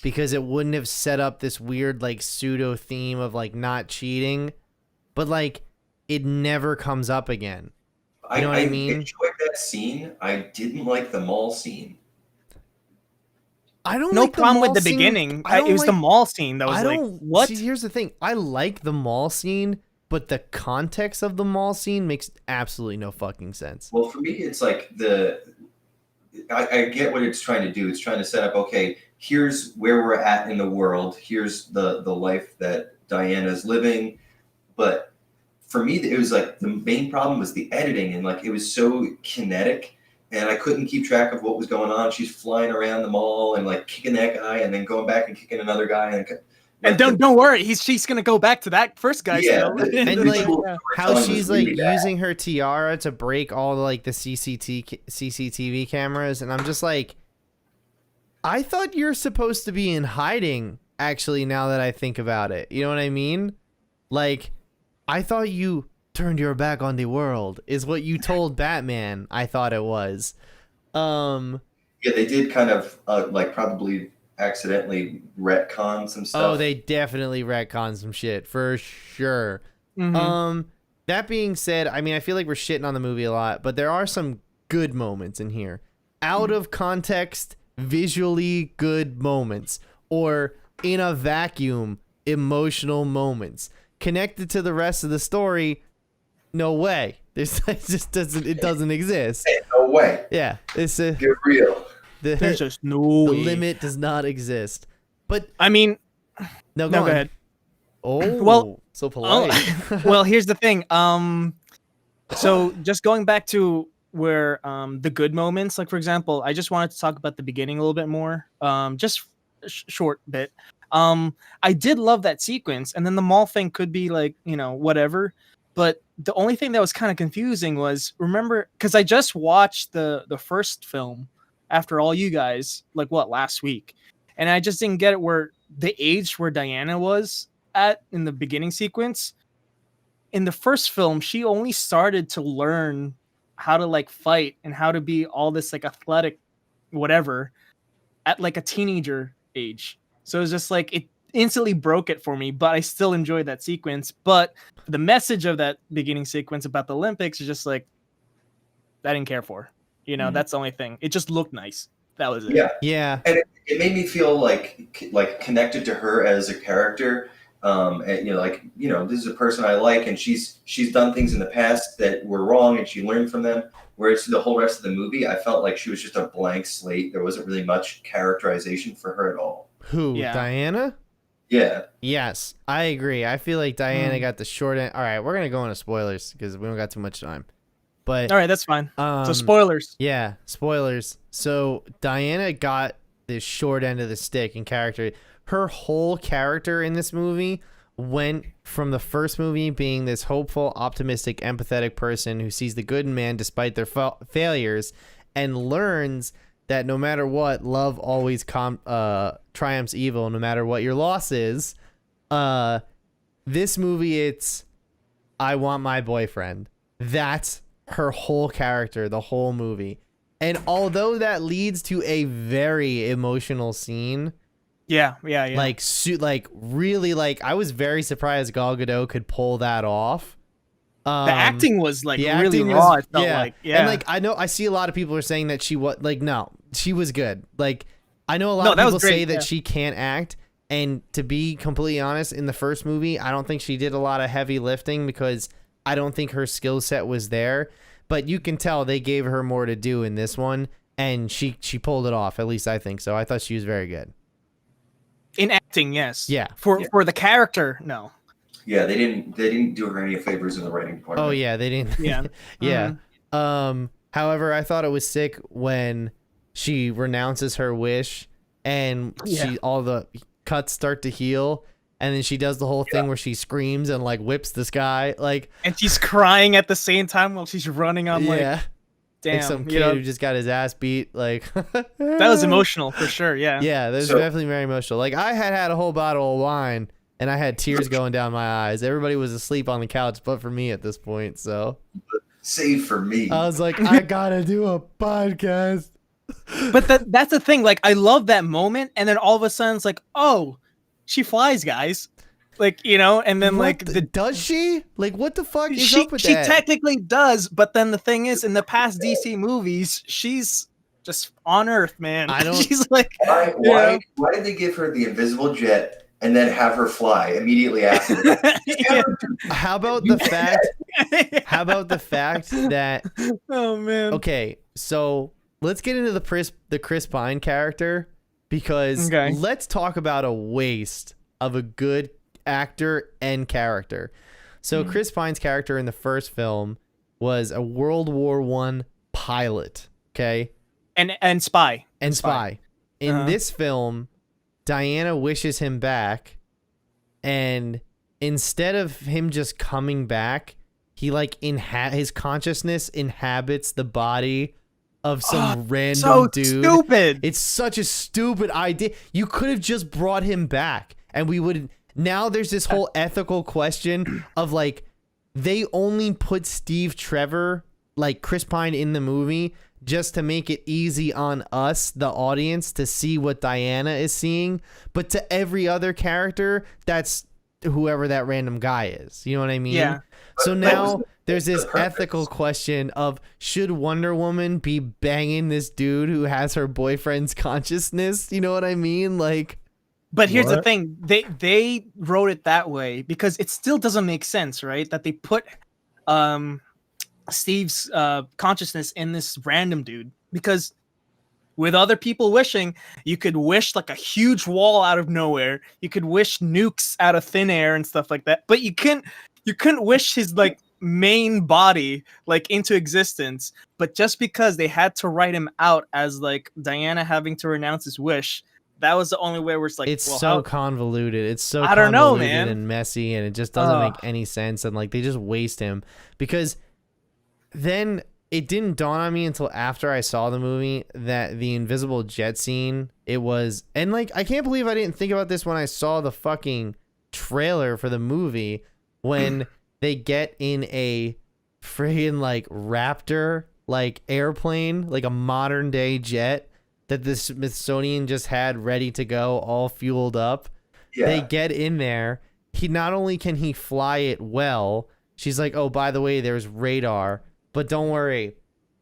Because it wouldn't have set up this weird, like, pseudo theme of, like, not cheating. But, like, it never comes up again. You know what I mean? I enjoyed that scene. I didn't like the mall scene. I don't no like the problem mall with the scene. beginning. It was the mall scene that was like, what? See, here's the thing. I like the mall scene, but the context of the mall scene makes absolutely no fucking sense. Well, for me, it's like I get what it's trying to do. It's trying to set up, okay, here's where we're at in the world. Here's the life that Diana's living. But for me, it was like the main problem was the editing, and like it was so kinetic, and I couldn't keep track of what was going on. She's flying around the mall and like kicking that guy, and then going back and kicking another guy, and don't worry, she's gonna go back to that first guy. Yeah, still. And like how she's like using her tiara to break all like the CCTV cameras, and I'm just like, I thought you're supposed to be in hiding. Actually, now that I think about it, you know what I mean? Like, I thought you turned your back on the world is what you told Batman. I thought it was. Yeah, they did kind of like probably accidentally retcon some stuff. Oh, they definitely retcon some shit for sure. Mm-hmm. That being said, I mean, I feel like we're shitting on the movie a lot, but there are some good moments in here. Out of context, visually good moments, or in a vacuum, emotional moments. Connected to the rest of the story, no way. It just doesn't exist. Hey, no way. Yeah, get real. There's just no the way. limit does not exist. But I mean, go ahead. Oh, well, so polite. Well, here's the thing. So just going back to where the good moments, like for example, I just wanted to talk about the beginning a little bit more. Just short bit. I did love that sequence, and then the mall thing could be like, whatever. But the only thing that was kind of confusing was, remember, because I just watched the first film after all you guys, like last week, and I just didn't get it where the age where Diana was at in the beginning sequence. In the first film, she only started to learn how to like fight and how to be all this like athletic whatever at like a teenager age. So it was just like, it instantly broke it for me, but I still enjoyed that sequence. But the message of that beginning sequence about the Olympics is just like, I didn't care for. That's the only thing. It just looked nice. That was it. Yeah. Yeah. And it made me feel like connected to her as a character. And, like, this is a person I like, and she's done things in the past that were wrong, and she learned from them. Whereas the whole rest of the movie, I felt like she was just a blank slate. There wasn't really much characterization for her at all. Who? Yeah. Diana? Yeah. Yes, I agree. I feel like Diana got the short end. All right, we're gonna go into spoilers because we don't got too much time. But All right, that's fine. So spoilers. Yeah, spoilers. So Diana got the short end of the stick in character. Her whole character in this movie went from the first movie being this hopeful, optimistic, empathetic person who sees the good in man despite their failures and learns that no matter what, love always triumphs evil, no matter what your loss is. This movie, it's I want my boyfriend. That's her whole character, the whole movie. And although that leads to a very emotional scene, Yeah. like really, like I was very surprised Gal Gadot could pull that off. The acting was like the really acting raw. was- It felt yeah. like, yeah. And like I see a lot of people are saying that she was like, no, she was good. Like I know a lot No, of that was people say great, that yeah. she can't act. And to be completely honest, in the first movie, I don't think she did a lot of heavy lifting because I don't think her skill set was there. But you can tell they gave her more to do in this one, and she pulled it off. At least I think so. I thought she was very good. In acting, yes. Yeah. For the character, no. Yeah, they didn't do her any favors in the writing department. Oh yeah, they didn't. Yeah. yeah. However, I thought it was sick when she renounces her wish and all the cuts start to heal, and then she does the whole thing where she screams and like whips this guy, like, And she's crying at the same time while she's running on like damn, like some kid who just got his ass beat. Like that was emotional for sure. Yeah. Yeah, that was definitely very emotional. Like I had a whole bottle of wine and I had tears going down my eyes. Everybody was asleep on the couch, but for me at this point. So save for me. I was like, I gotta do a podcast. But that's the thing. Like, I love that moment, and then all of a sudden, it's like, oh, she flies, guys. Like, and then does she? Like, what the fuck is she up with she that? technically does, but then the thing is, in the past DC movies, she's just on Earth, man. I don't- She's like, Why did they give her the invisible jet and then have her fly immediately after? Yeah. How about the fact? How about the fact that? Oh man. Okay, so let's get into the Chris Pine character because let's talk about a waste of a good actor and character. So Chris Pine's character in the first film was a World War I pilot, okay? And spy. And spy. In this film, Diana wishes him back, and instead of him just coming back, he like his consciousness inhabits the body of some random dude. Stupid. It's such a stupid idea. You could have just brought him back and we would. Now there's this whole ethical question of like, they only put Steve Trevor, like Chris Pine, in the movie just to make it easy on us, the audience, to see what Diana is seeing. But to every other character, that's whoever that random guy is. You know what I mean? Yeah. So now there's this ethical question of, should Wonder Woman be banging this dude who has her boyfriend's consciousness? You know what I mean? Like, but here's the thing. They wrote it that way because it still doesn't make sense, right? That they put Steve's consciousness in this random dude, because with other people wishing, you could wish like a huge wall out of nowhere. You could wish nukes out of thin air and stuff like that. But you couldn't wish his like main body like into existence. But just because they had to write him out as like Diana having to renounce his wish, that was the only way where it's like, it's well, so convoluted. It's so I don't know, convoluted man. and messy, and it just doesn't make any sense. And like, they just waste him, because then it didn't dawn on me until after I saw the movie that the invisible jet scene, it was, and like, I can't believe I didn't think about this when I saw the fucking trailer for the movie, when they get in a friggin' like Raptor, like airplane, like a modern day jet that the Smithsonian just had ready to go, all fueled up. Yeah. They get in there. He not only can he fly it well, she's like, oh, by the way, there's radar. But don't worry,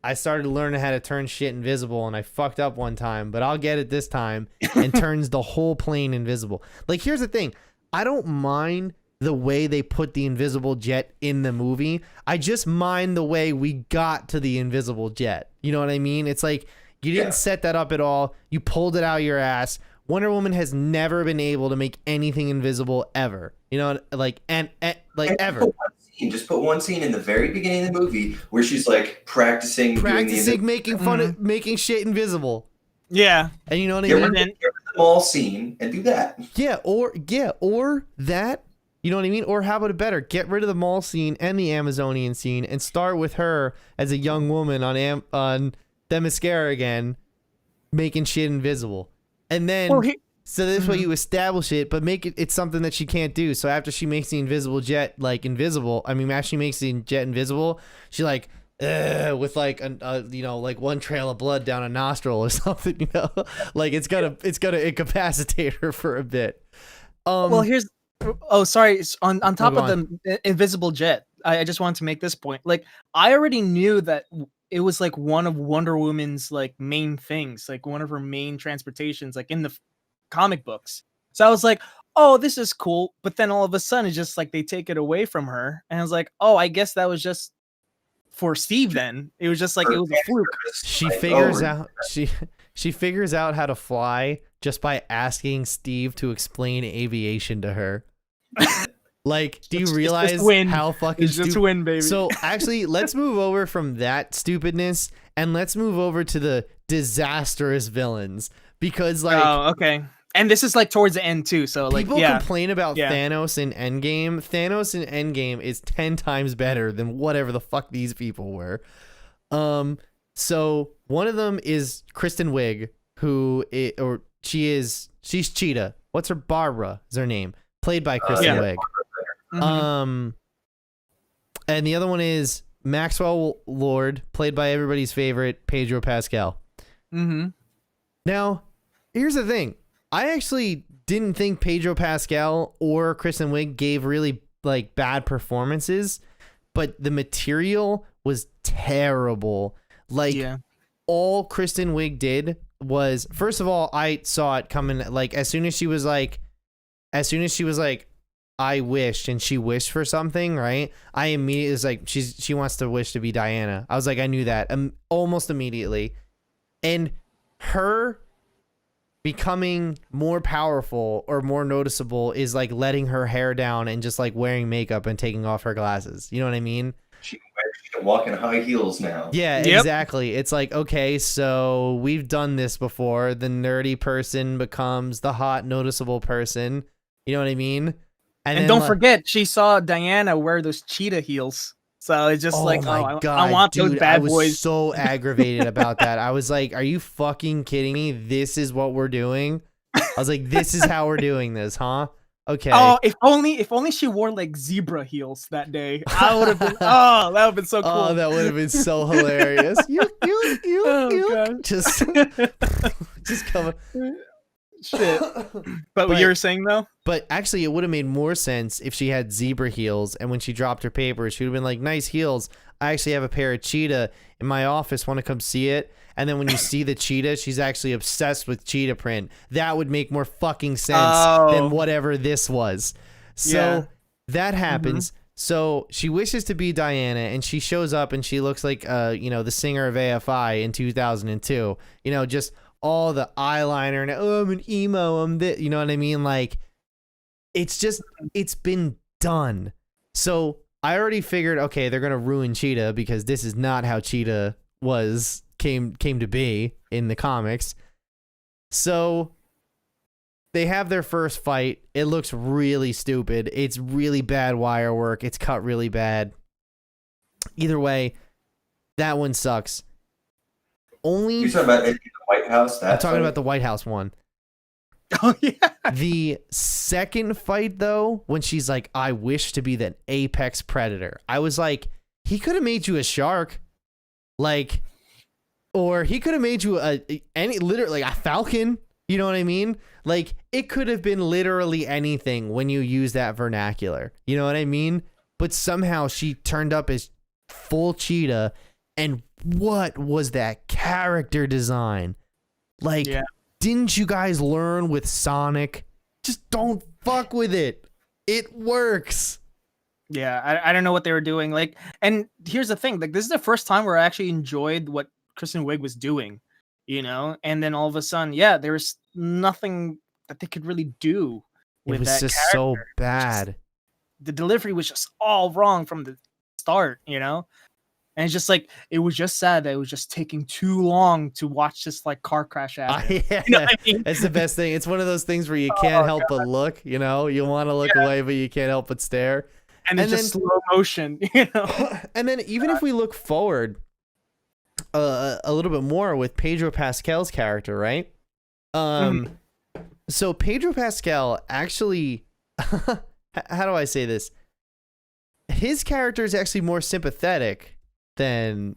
I started learning how to turn shit invisible, and I fucked up one time, but I'll get it this time, and turns the whole plane invisible. Like, here's the thing. I don't mind the way they put the invisible jet in the movie. I just mind the way we got to the invisible jet. You know what I mean? It's like you didn't set that up at all. You pulled it out of your ass. Wonder Woman has never been able to make anything invisible ever. You know, like and ever. Just put one scene in the very beginning of the movie where she's like practicing making fun of making shit invisible. Yeah, and you know what I mean. mean. Get rid of the mall scene and do that. Or that. You know what I mean? Or how about it better? Get rid of the mall scene and the Amazonian scene and start with her as a young woman on Themyscira again, making shit invisible. And then, so this way you establish it, but make it's something that she can't do. So after she makes the invisible jet, like, invisible, I mean, after she makes the jet invisible, she, like, with, like, like one trail of blood down a nostril or something, you know? Like, it's gonna incapacitate her for a bit. Well, here's... Oh, sorry. On top of the invisible jet, I just wanted to make this point. Like, I already knew that it was like one of Wonder Woman's like main things, like one of her main transportations, like in the comic books. So I was like, oh, this is cool. But then all of a sudden, it's just like they take it away from her, and I was like, oh, I guess that was just for Steve. Then it was just like it was a fluke. She figures out she figures out how to fly just by asking Steve to explain aviation to her. Like, do you realize how fucking stupid? Just win, baby. So actually, let's move over from that stupidness and let's move over to the disastrous villains, because like, oh, okay. And this is like towards the end too, so like people complain about Thanos in Endgame. Thanos in Endgame is 10 times better than whatever the fuck these people were. So one of them is Kristen Wiig, she's Cheetah. What's her? Barbara is her name, played by Kristen Wiig. Mm-hmm. And the other one is Maxwell Lord, played by everybody's favorite Pedro Pascal. Mm-hmm. Now, here's the thing. I actually didn't think Pedro Pascal or Kristen Wiig gave really like bad performances, but the material was terrible. Like, all Kristen Wiig did was, first of all, I saw it coming. Like, as soon as she was like, I wished, and she wished for something, right? I immediately was like, she wants to wish to be Diana. I was like, I knew that almost immediately. And her becoming more powerful or more noticeable is like letting her hair down and just like wearing makeup and taking off her glasses. You know what I mean? She can walk in high heels now. Yeah, exactly. It's like, okay, so we've done this before. The nerdy person becomes the hot, noticeable person. You know what I mean? And don't forget, she saw Diana wear those cheetah heels. So it's just God, I want dude, those bad boys. I was so aggravated about that. I was like, are you fucking kidding me? This is what we're doing? I was like, this is how we're doing this, huh? Okay. Oh, if only she wore like zebra heels that day. I would have been that would have been so cool. Oh, that would have been so hilarious. God. Just come. Shit. But what you were saying though? But actually, it would have made more sense if she had zebra heels, and when she dropped her papers, she would have been like, nice heels. I actually have a pair of cheetah in my office. Want to come see it? And then when you see the cheetah, she's actually obsessed with cheetah print. That would make more fucking sense than whatever this was. So that happens. So she wishes to be Diana, and she shows up, and she looks like, the singer of AFI in 2002. You know, just all the eyeliner and I'm an emo, I'm this, you know what I mean? Like, it's been done. So I already figured, okay, they're gonna ruin Cheetah because this is not how Cheetah came to be in the comics. So they have their first fight. It looks really stupid. It's really bad wire work. It's cut really bad. Either way, that one sucks. You're talking about the White House? I'm talking about the White House one. Oh, yeah. The second fight, though, when she's like, I wish to be the apex predator. I was like, he could have made you a shark. Like, or he could have made you literally a falcon. You know what I mean? Like, it could have been literally anything when you use that vernacular. You know what I mean? But somehow she turned up as full cheetah. And what was that character design? Like, didn't you guys learn with Sonic? Just don't fuck with it. It works. Yeah, I don't know what they were doing. Like, and here's the thing: like, this is the first time where I actually enjoyed what Kristen Wiig was doing, you know. And then all of a sudden, yeah, there was nothing that they could really do with It was that just character. so bad. The delivery was just all wrong from the start, you know. And it's just like it was just sad that it was just taking too long to watch this like car crash happen. Yeah, You know what I mean? it's the best thing. It's one of those things where you can't help but look. You know, you want to look away, but you can't help but stare. And it's just slow motion, you know. And then even if we look forward a little bit more with Pedro Pascal's character, right? So Pedro Pascal actually, how do I say this? His character is actually more sympathetic than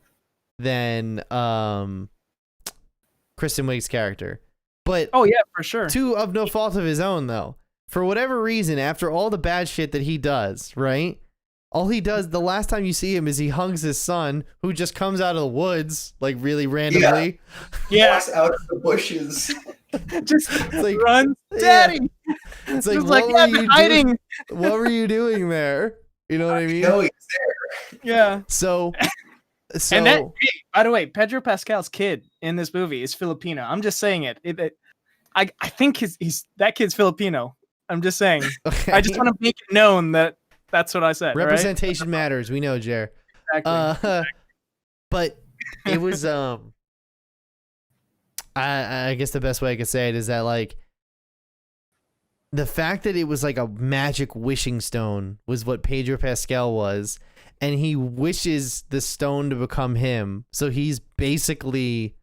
Kristen Wiig's character. But oh yeah, for sure. of no fault of his own, though. For whatever reason, after all the bad shit that he does, right? All he does, the last time you see him is he hugs his son, who just comes out of the woods, like really randomly. Yeah. Walks out of the bushes. Just like, runs, Daddy. It's like, Just what like, were yeah, you hiding. doing? What were you doing there? You know what I mean? No, he's there. Yeah. So And that, hey, by the way, Pedro Pascal's kid in this movie is Filipino. I'm just saying it. I think he's that kid's Filipino. I'm just saying. okay. I just want to make it known that that's what I said. Representation matters. We know, Jer. Exactly. But it was I guess the best way I could say it is that like the fact that it was like a magic wishing stone was what Pedro Pascal was, and he wishes the stone to become him. So he's basically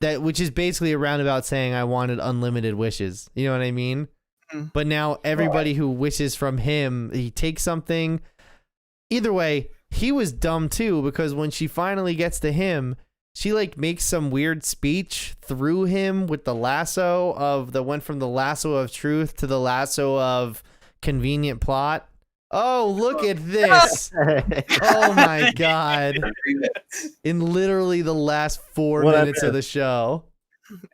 that, which is basically a roundabout saying I wanted unlimited wishes. You know what I mean? But now everybody who wishes from him, he takes something. Either way, he was dumb too, because when she finally gets to him, she like makes some weird speech through him with the lasso went from the lasso of truth to the lasso of convenient plot. Oh, look at this. Oh my God. In literally the last 4 minutes of the show.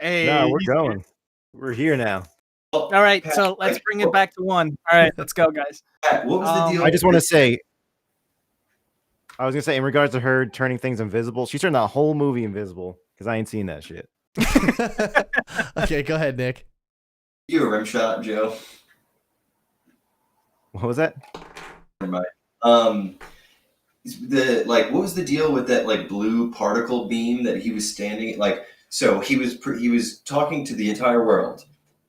Hey. No, we're going. We're here now. All right, so let's bring it back to one. All right, let's go, guys. Pat, what was the deal? I just want to say, I was going to say, in regards to her turning things invisible, she turned that whole movie invisible because I ain't seen that shit. Okay, go ahead, Nick. You a rim shot, Joe? What was that? Never mind. What was the deal with that like blue particle beam that he was standing like? So he was talking to the entire world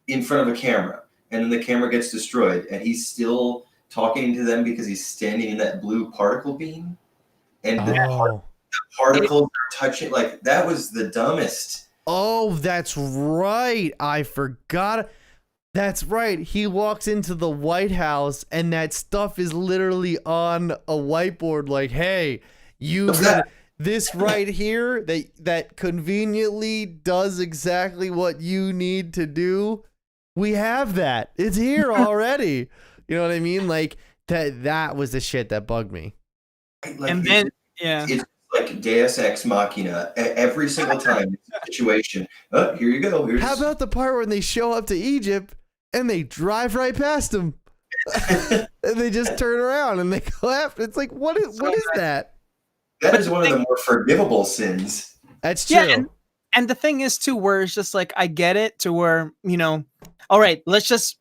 in front of a camera, and then the camera gets destroyed, and he's still talking to them because he's standing in that blue particle beam, and the particles are touching. Like that was the dumbest. Oh, that's right. I forgot. That's right. He walks into the White House, and that stuff is literally on a whiteboard. Like, hey, you got this right here that conveniently does exactly what you need to do. We have that. It's here already. You know what I mean? Like that was the shit that bugged me. Like, and then it's like Deus Ex Machina every single time situation. Oh, here you go. How about the part when they show up to Egypt and they drive right past them, and they just turn around and they go after? It's like what is that? That is one of the more forgivable sins. That's true. Yeah, and the thing is too, where it's just like I get it to where, you know, all right, let's just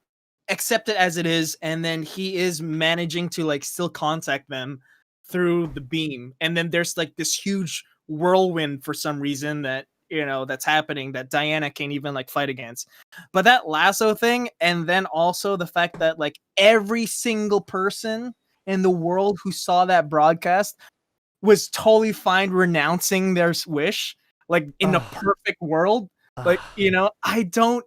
accept it as it is, and then he is managing to like still contact them through the beam, and then there's like this huge whirlwind for some reason that, you know, that's happening that Diana can't even like fight against. But that lasso thing, and then also the fact that like every single person in the world who saw that broadcast was totally fine renouncing their wish, like in a perfect world. Like, you know, I don't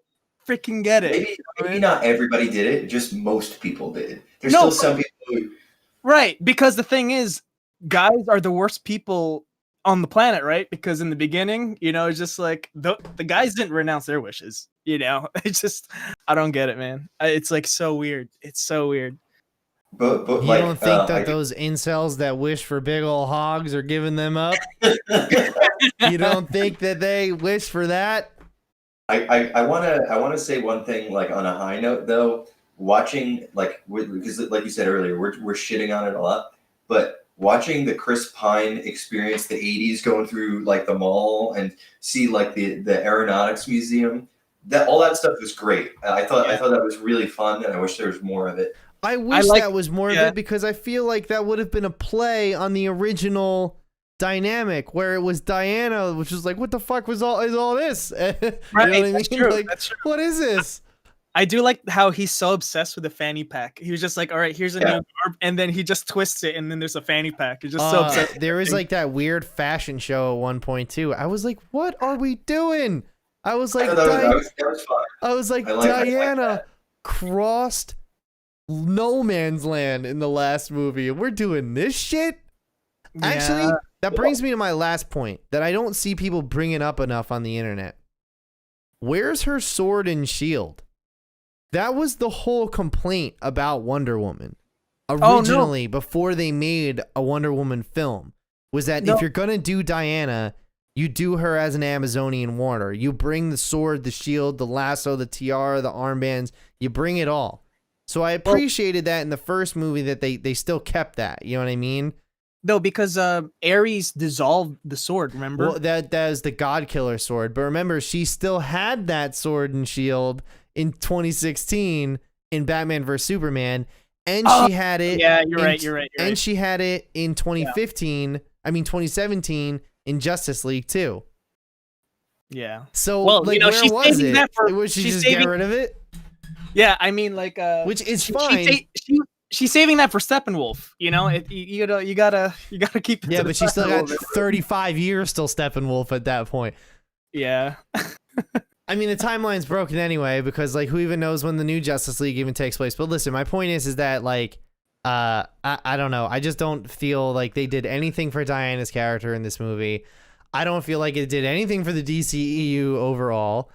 freaking get it. Maybe not everybody did it, just most people did. There's still some people who... Right, because the thing is, guys are the worst people on the planet, right? Because in the beginning, you know, it's just like the guys didn't renounce their wishes, you know? It's just, I don't get it, man. It's like so weird. It's so weird. But you like, don't think that those incels that wish for big old hogs are giving them up? You don't think that they wish for that? I want to say one thing, like on a high note though. watching because like you said earlier, we're shitting on it a lot, but watching the Chris Pine experience the 80s, going through like the mall and see like the aeronautics museum, that all that stuff was great. I thought that was really fun, and I wish there was more of it. I wish that was more of it, because I feel like that would have been a play on the original dynamic where it was Diana, which was like, what the fuck is all this? You know what I mean? That's true. Like, That's true. what is this? I do like how he's so obsessed with the fanny pack. He was just like, all right, here's a new garb, and then he just twists it, and then there's a fanny pack. He's just so obsessed. There was like that weird fashion show at one point too. I was like, what are we doing? I was like, that was fun. I was like, Diana crossed no man's land in the last movie, and we're doing this shit? Actually, that brings me to my last point that I don't see people bringing up enough on the internet. Where's her sword and shield? That was the whole complaint about Wonder Woman originally, before they made a Wonder Woman film, was that if you're going to do Diana, you do her as an Amazonian warrior. You bring the sword, the shield, the lasso, the tiara, the armbands. You bring it all. So I appreciated that in the first movie that they still kept that. You know what I mean? No, because Ares dissolved the sword, remember? Well, that is the God Killer sword. But remember, she still had that sword and shield in 2016 in Batman vs. Superman. And she had it. Yeah, you're right. And she had it in 2017 in Justice League too. Yeah. So, well, like, where where was it? Was she just get rid of it? Yeah, I mean, like, which is fine. She's saving that for Steppenwolf. You know, you gotta keep it. Yeah, but she still got 35 years till Steppenwolf at that point. Yeah. I mean, the timeline's broken anyway, because like, who even knows when the new Justice League even takes place? But listen, my point is that like, I don't know. I just don't feel like they did anything for Diana's character in this movie. I don't feel like it did anything for the DCEU overall.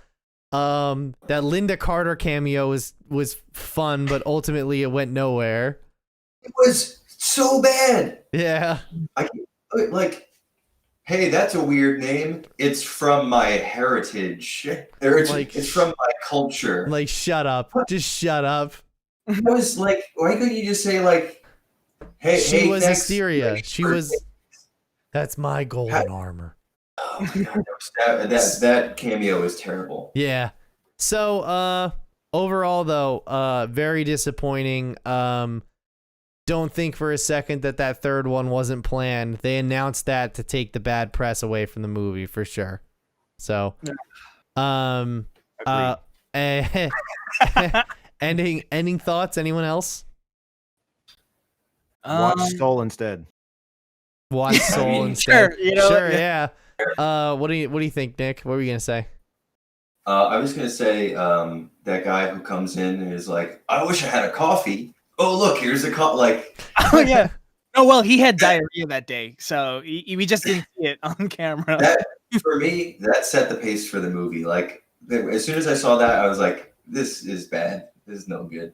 That Linda Carter cameo was fun, but ultimately it went nowhere. It was so bad. Yeah. Hey, that's a weird name. It's from my heritage. It's from my culture. Like, shut up. Just shut up. I was like, why couldn't you just say like, hey, she was thanks. Hysteria. She was. That's my golden armor. Oh my God, that cameo is terrible. Yeah. So, overall though, very disappointing. Don't think for a second that third one wasn't planned. They announced that to take the bad press away from the movie for sure. So, ending thoughts. Anyone else? Watch Soul instead. Watch Soul instead. Sure, yeah. What do you think, Nick? What were you gonna say? I was gonna say that guy who comes in and is like, I wish I had a coffee. Oh, look, here's a cup. Like, oh yeah. Oh well, he had diarrhea that day, so we just didn't see it on camera. That for me, that set the pace for the movie. Like, as soon as I saw that, I was like, this is bad. This is no good.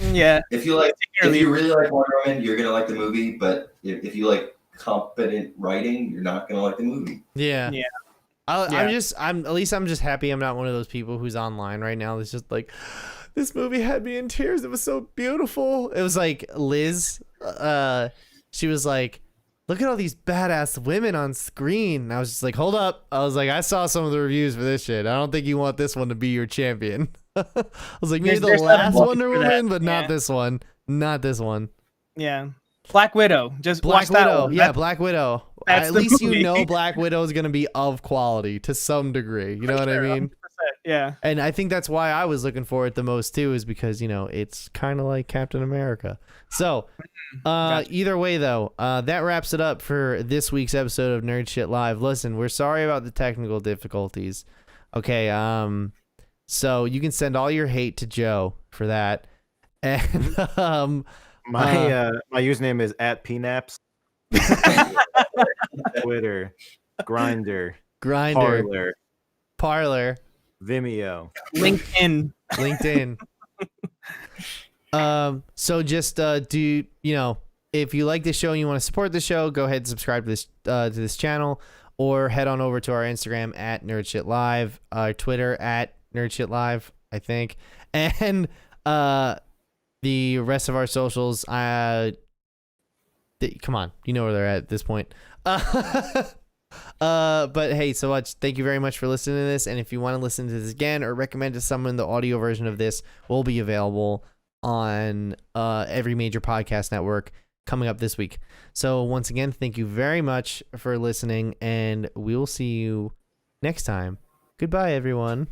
Yeah. If you really like Wonder Woman, you're gonna like the movie. But if you like competent writing, you're not gonna like the movie. Yeah. I'm just happy I'm not one of those people who's online right now that's just like, this movie had me in tears. It was so beautiful. It was like Liz, she was like, look at all these badass women on screen. And I was just like, hold up. I was like, I saw some of the reviews for this shit. I don't think you want this one to be your champion. I was like, maybe the last Wonder Woman, but not this one. Not this one. Yeah. Black Widow. Just Black watch that Widow. one. Yeah, Black Widow. That's At the least movie. you know Black Widow is going to be of quality to some degree. You know what I mean? 100%, yeah. And I think that's why I was looking for it the most too, is because, you know, it's kind of like Captain America. So either way, though, that wraps it up for this week's episode of Nerd Shit Live. Listen, we're sorry about the technical difficulties. Okay. So you can send all your hate to Joe for that. And my username is @pnaps. Twitter, Grindr, Parlor, Vimeo, LinkedIn. So just do, you know, if you like this show and you want to support the show, go ahead and subscribe to this channel, or head on over to our Instagram @NerdShitLive, our Twitter @NerdShitLive, I think, and The rest of our socials, come on, you know where they're at this point. But hey, so much. Thank you very much for listening to this. And if you want to listen to this again or recommend to someone, the audio version of this will be available on every major podcast network coming up this week. So once again, thank you very much for listening, and we will see you next time. Goodbye, everyone.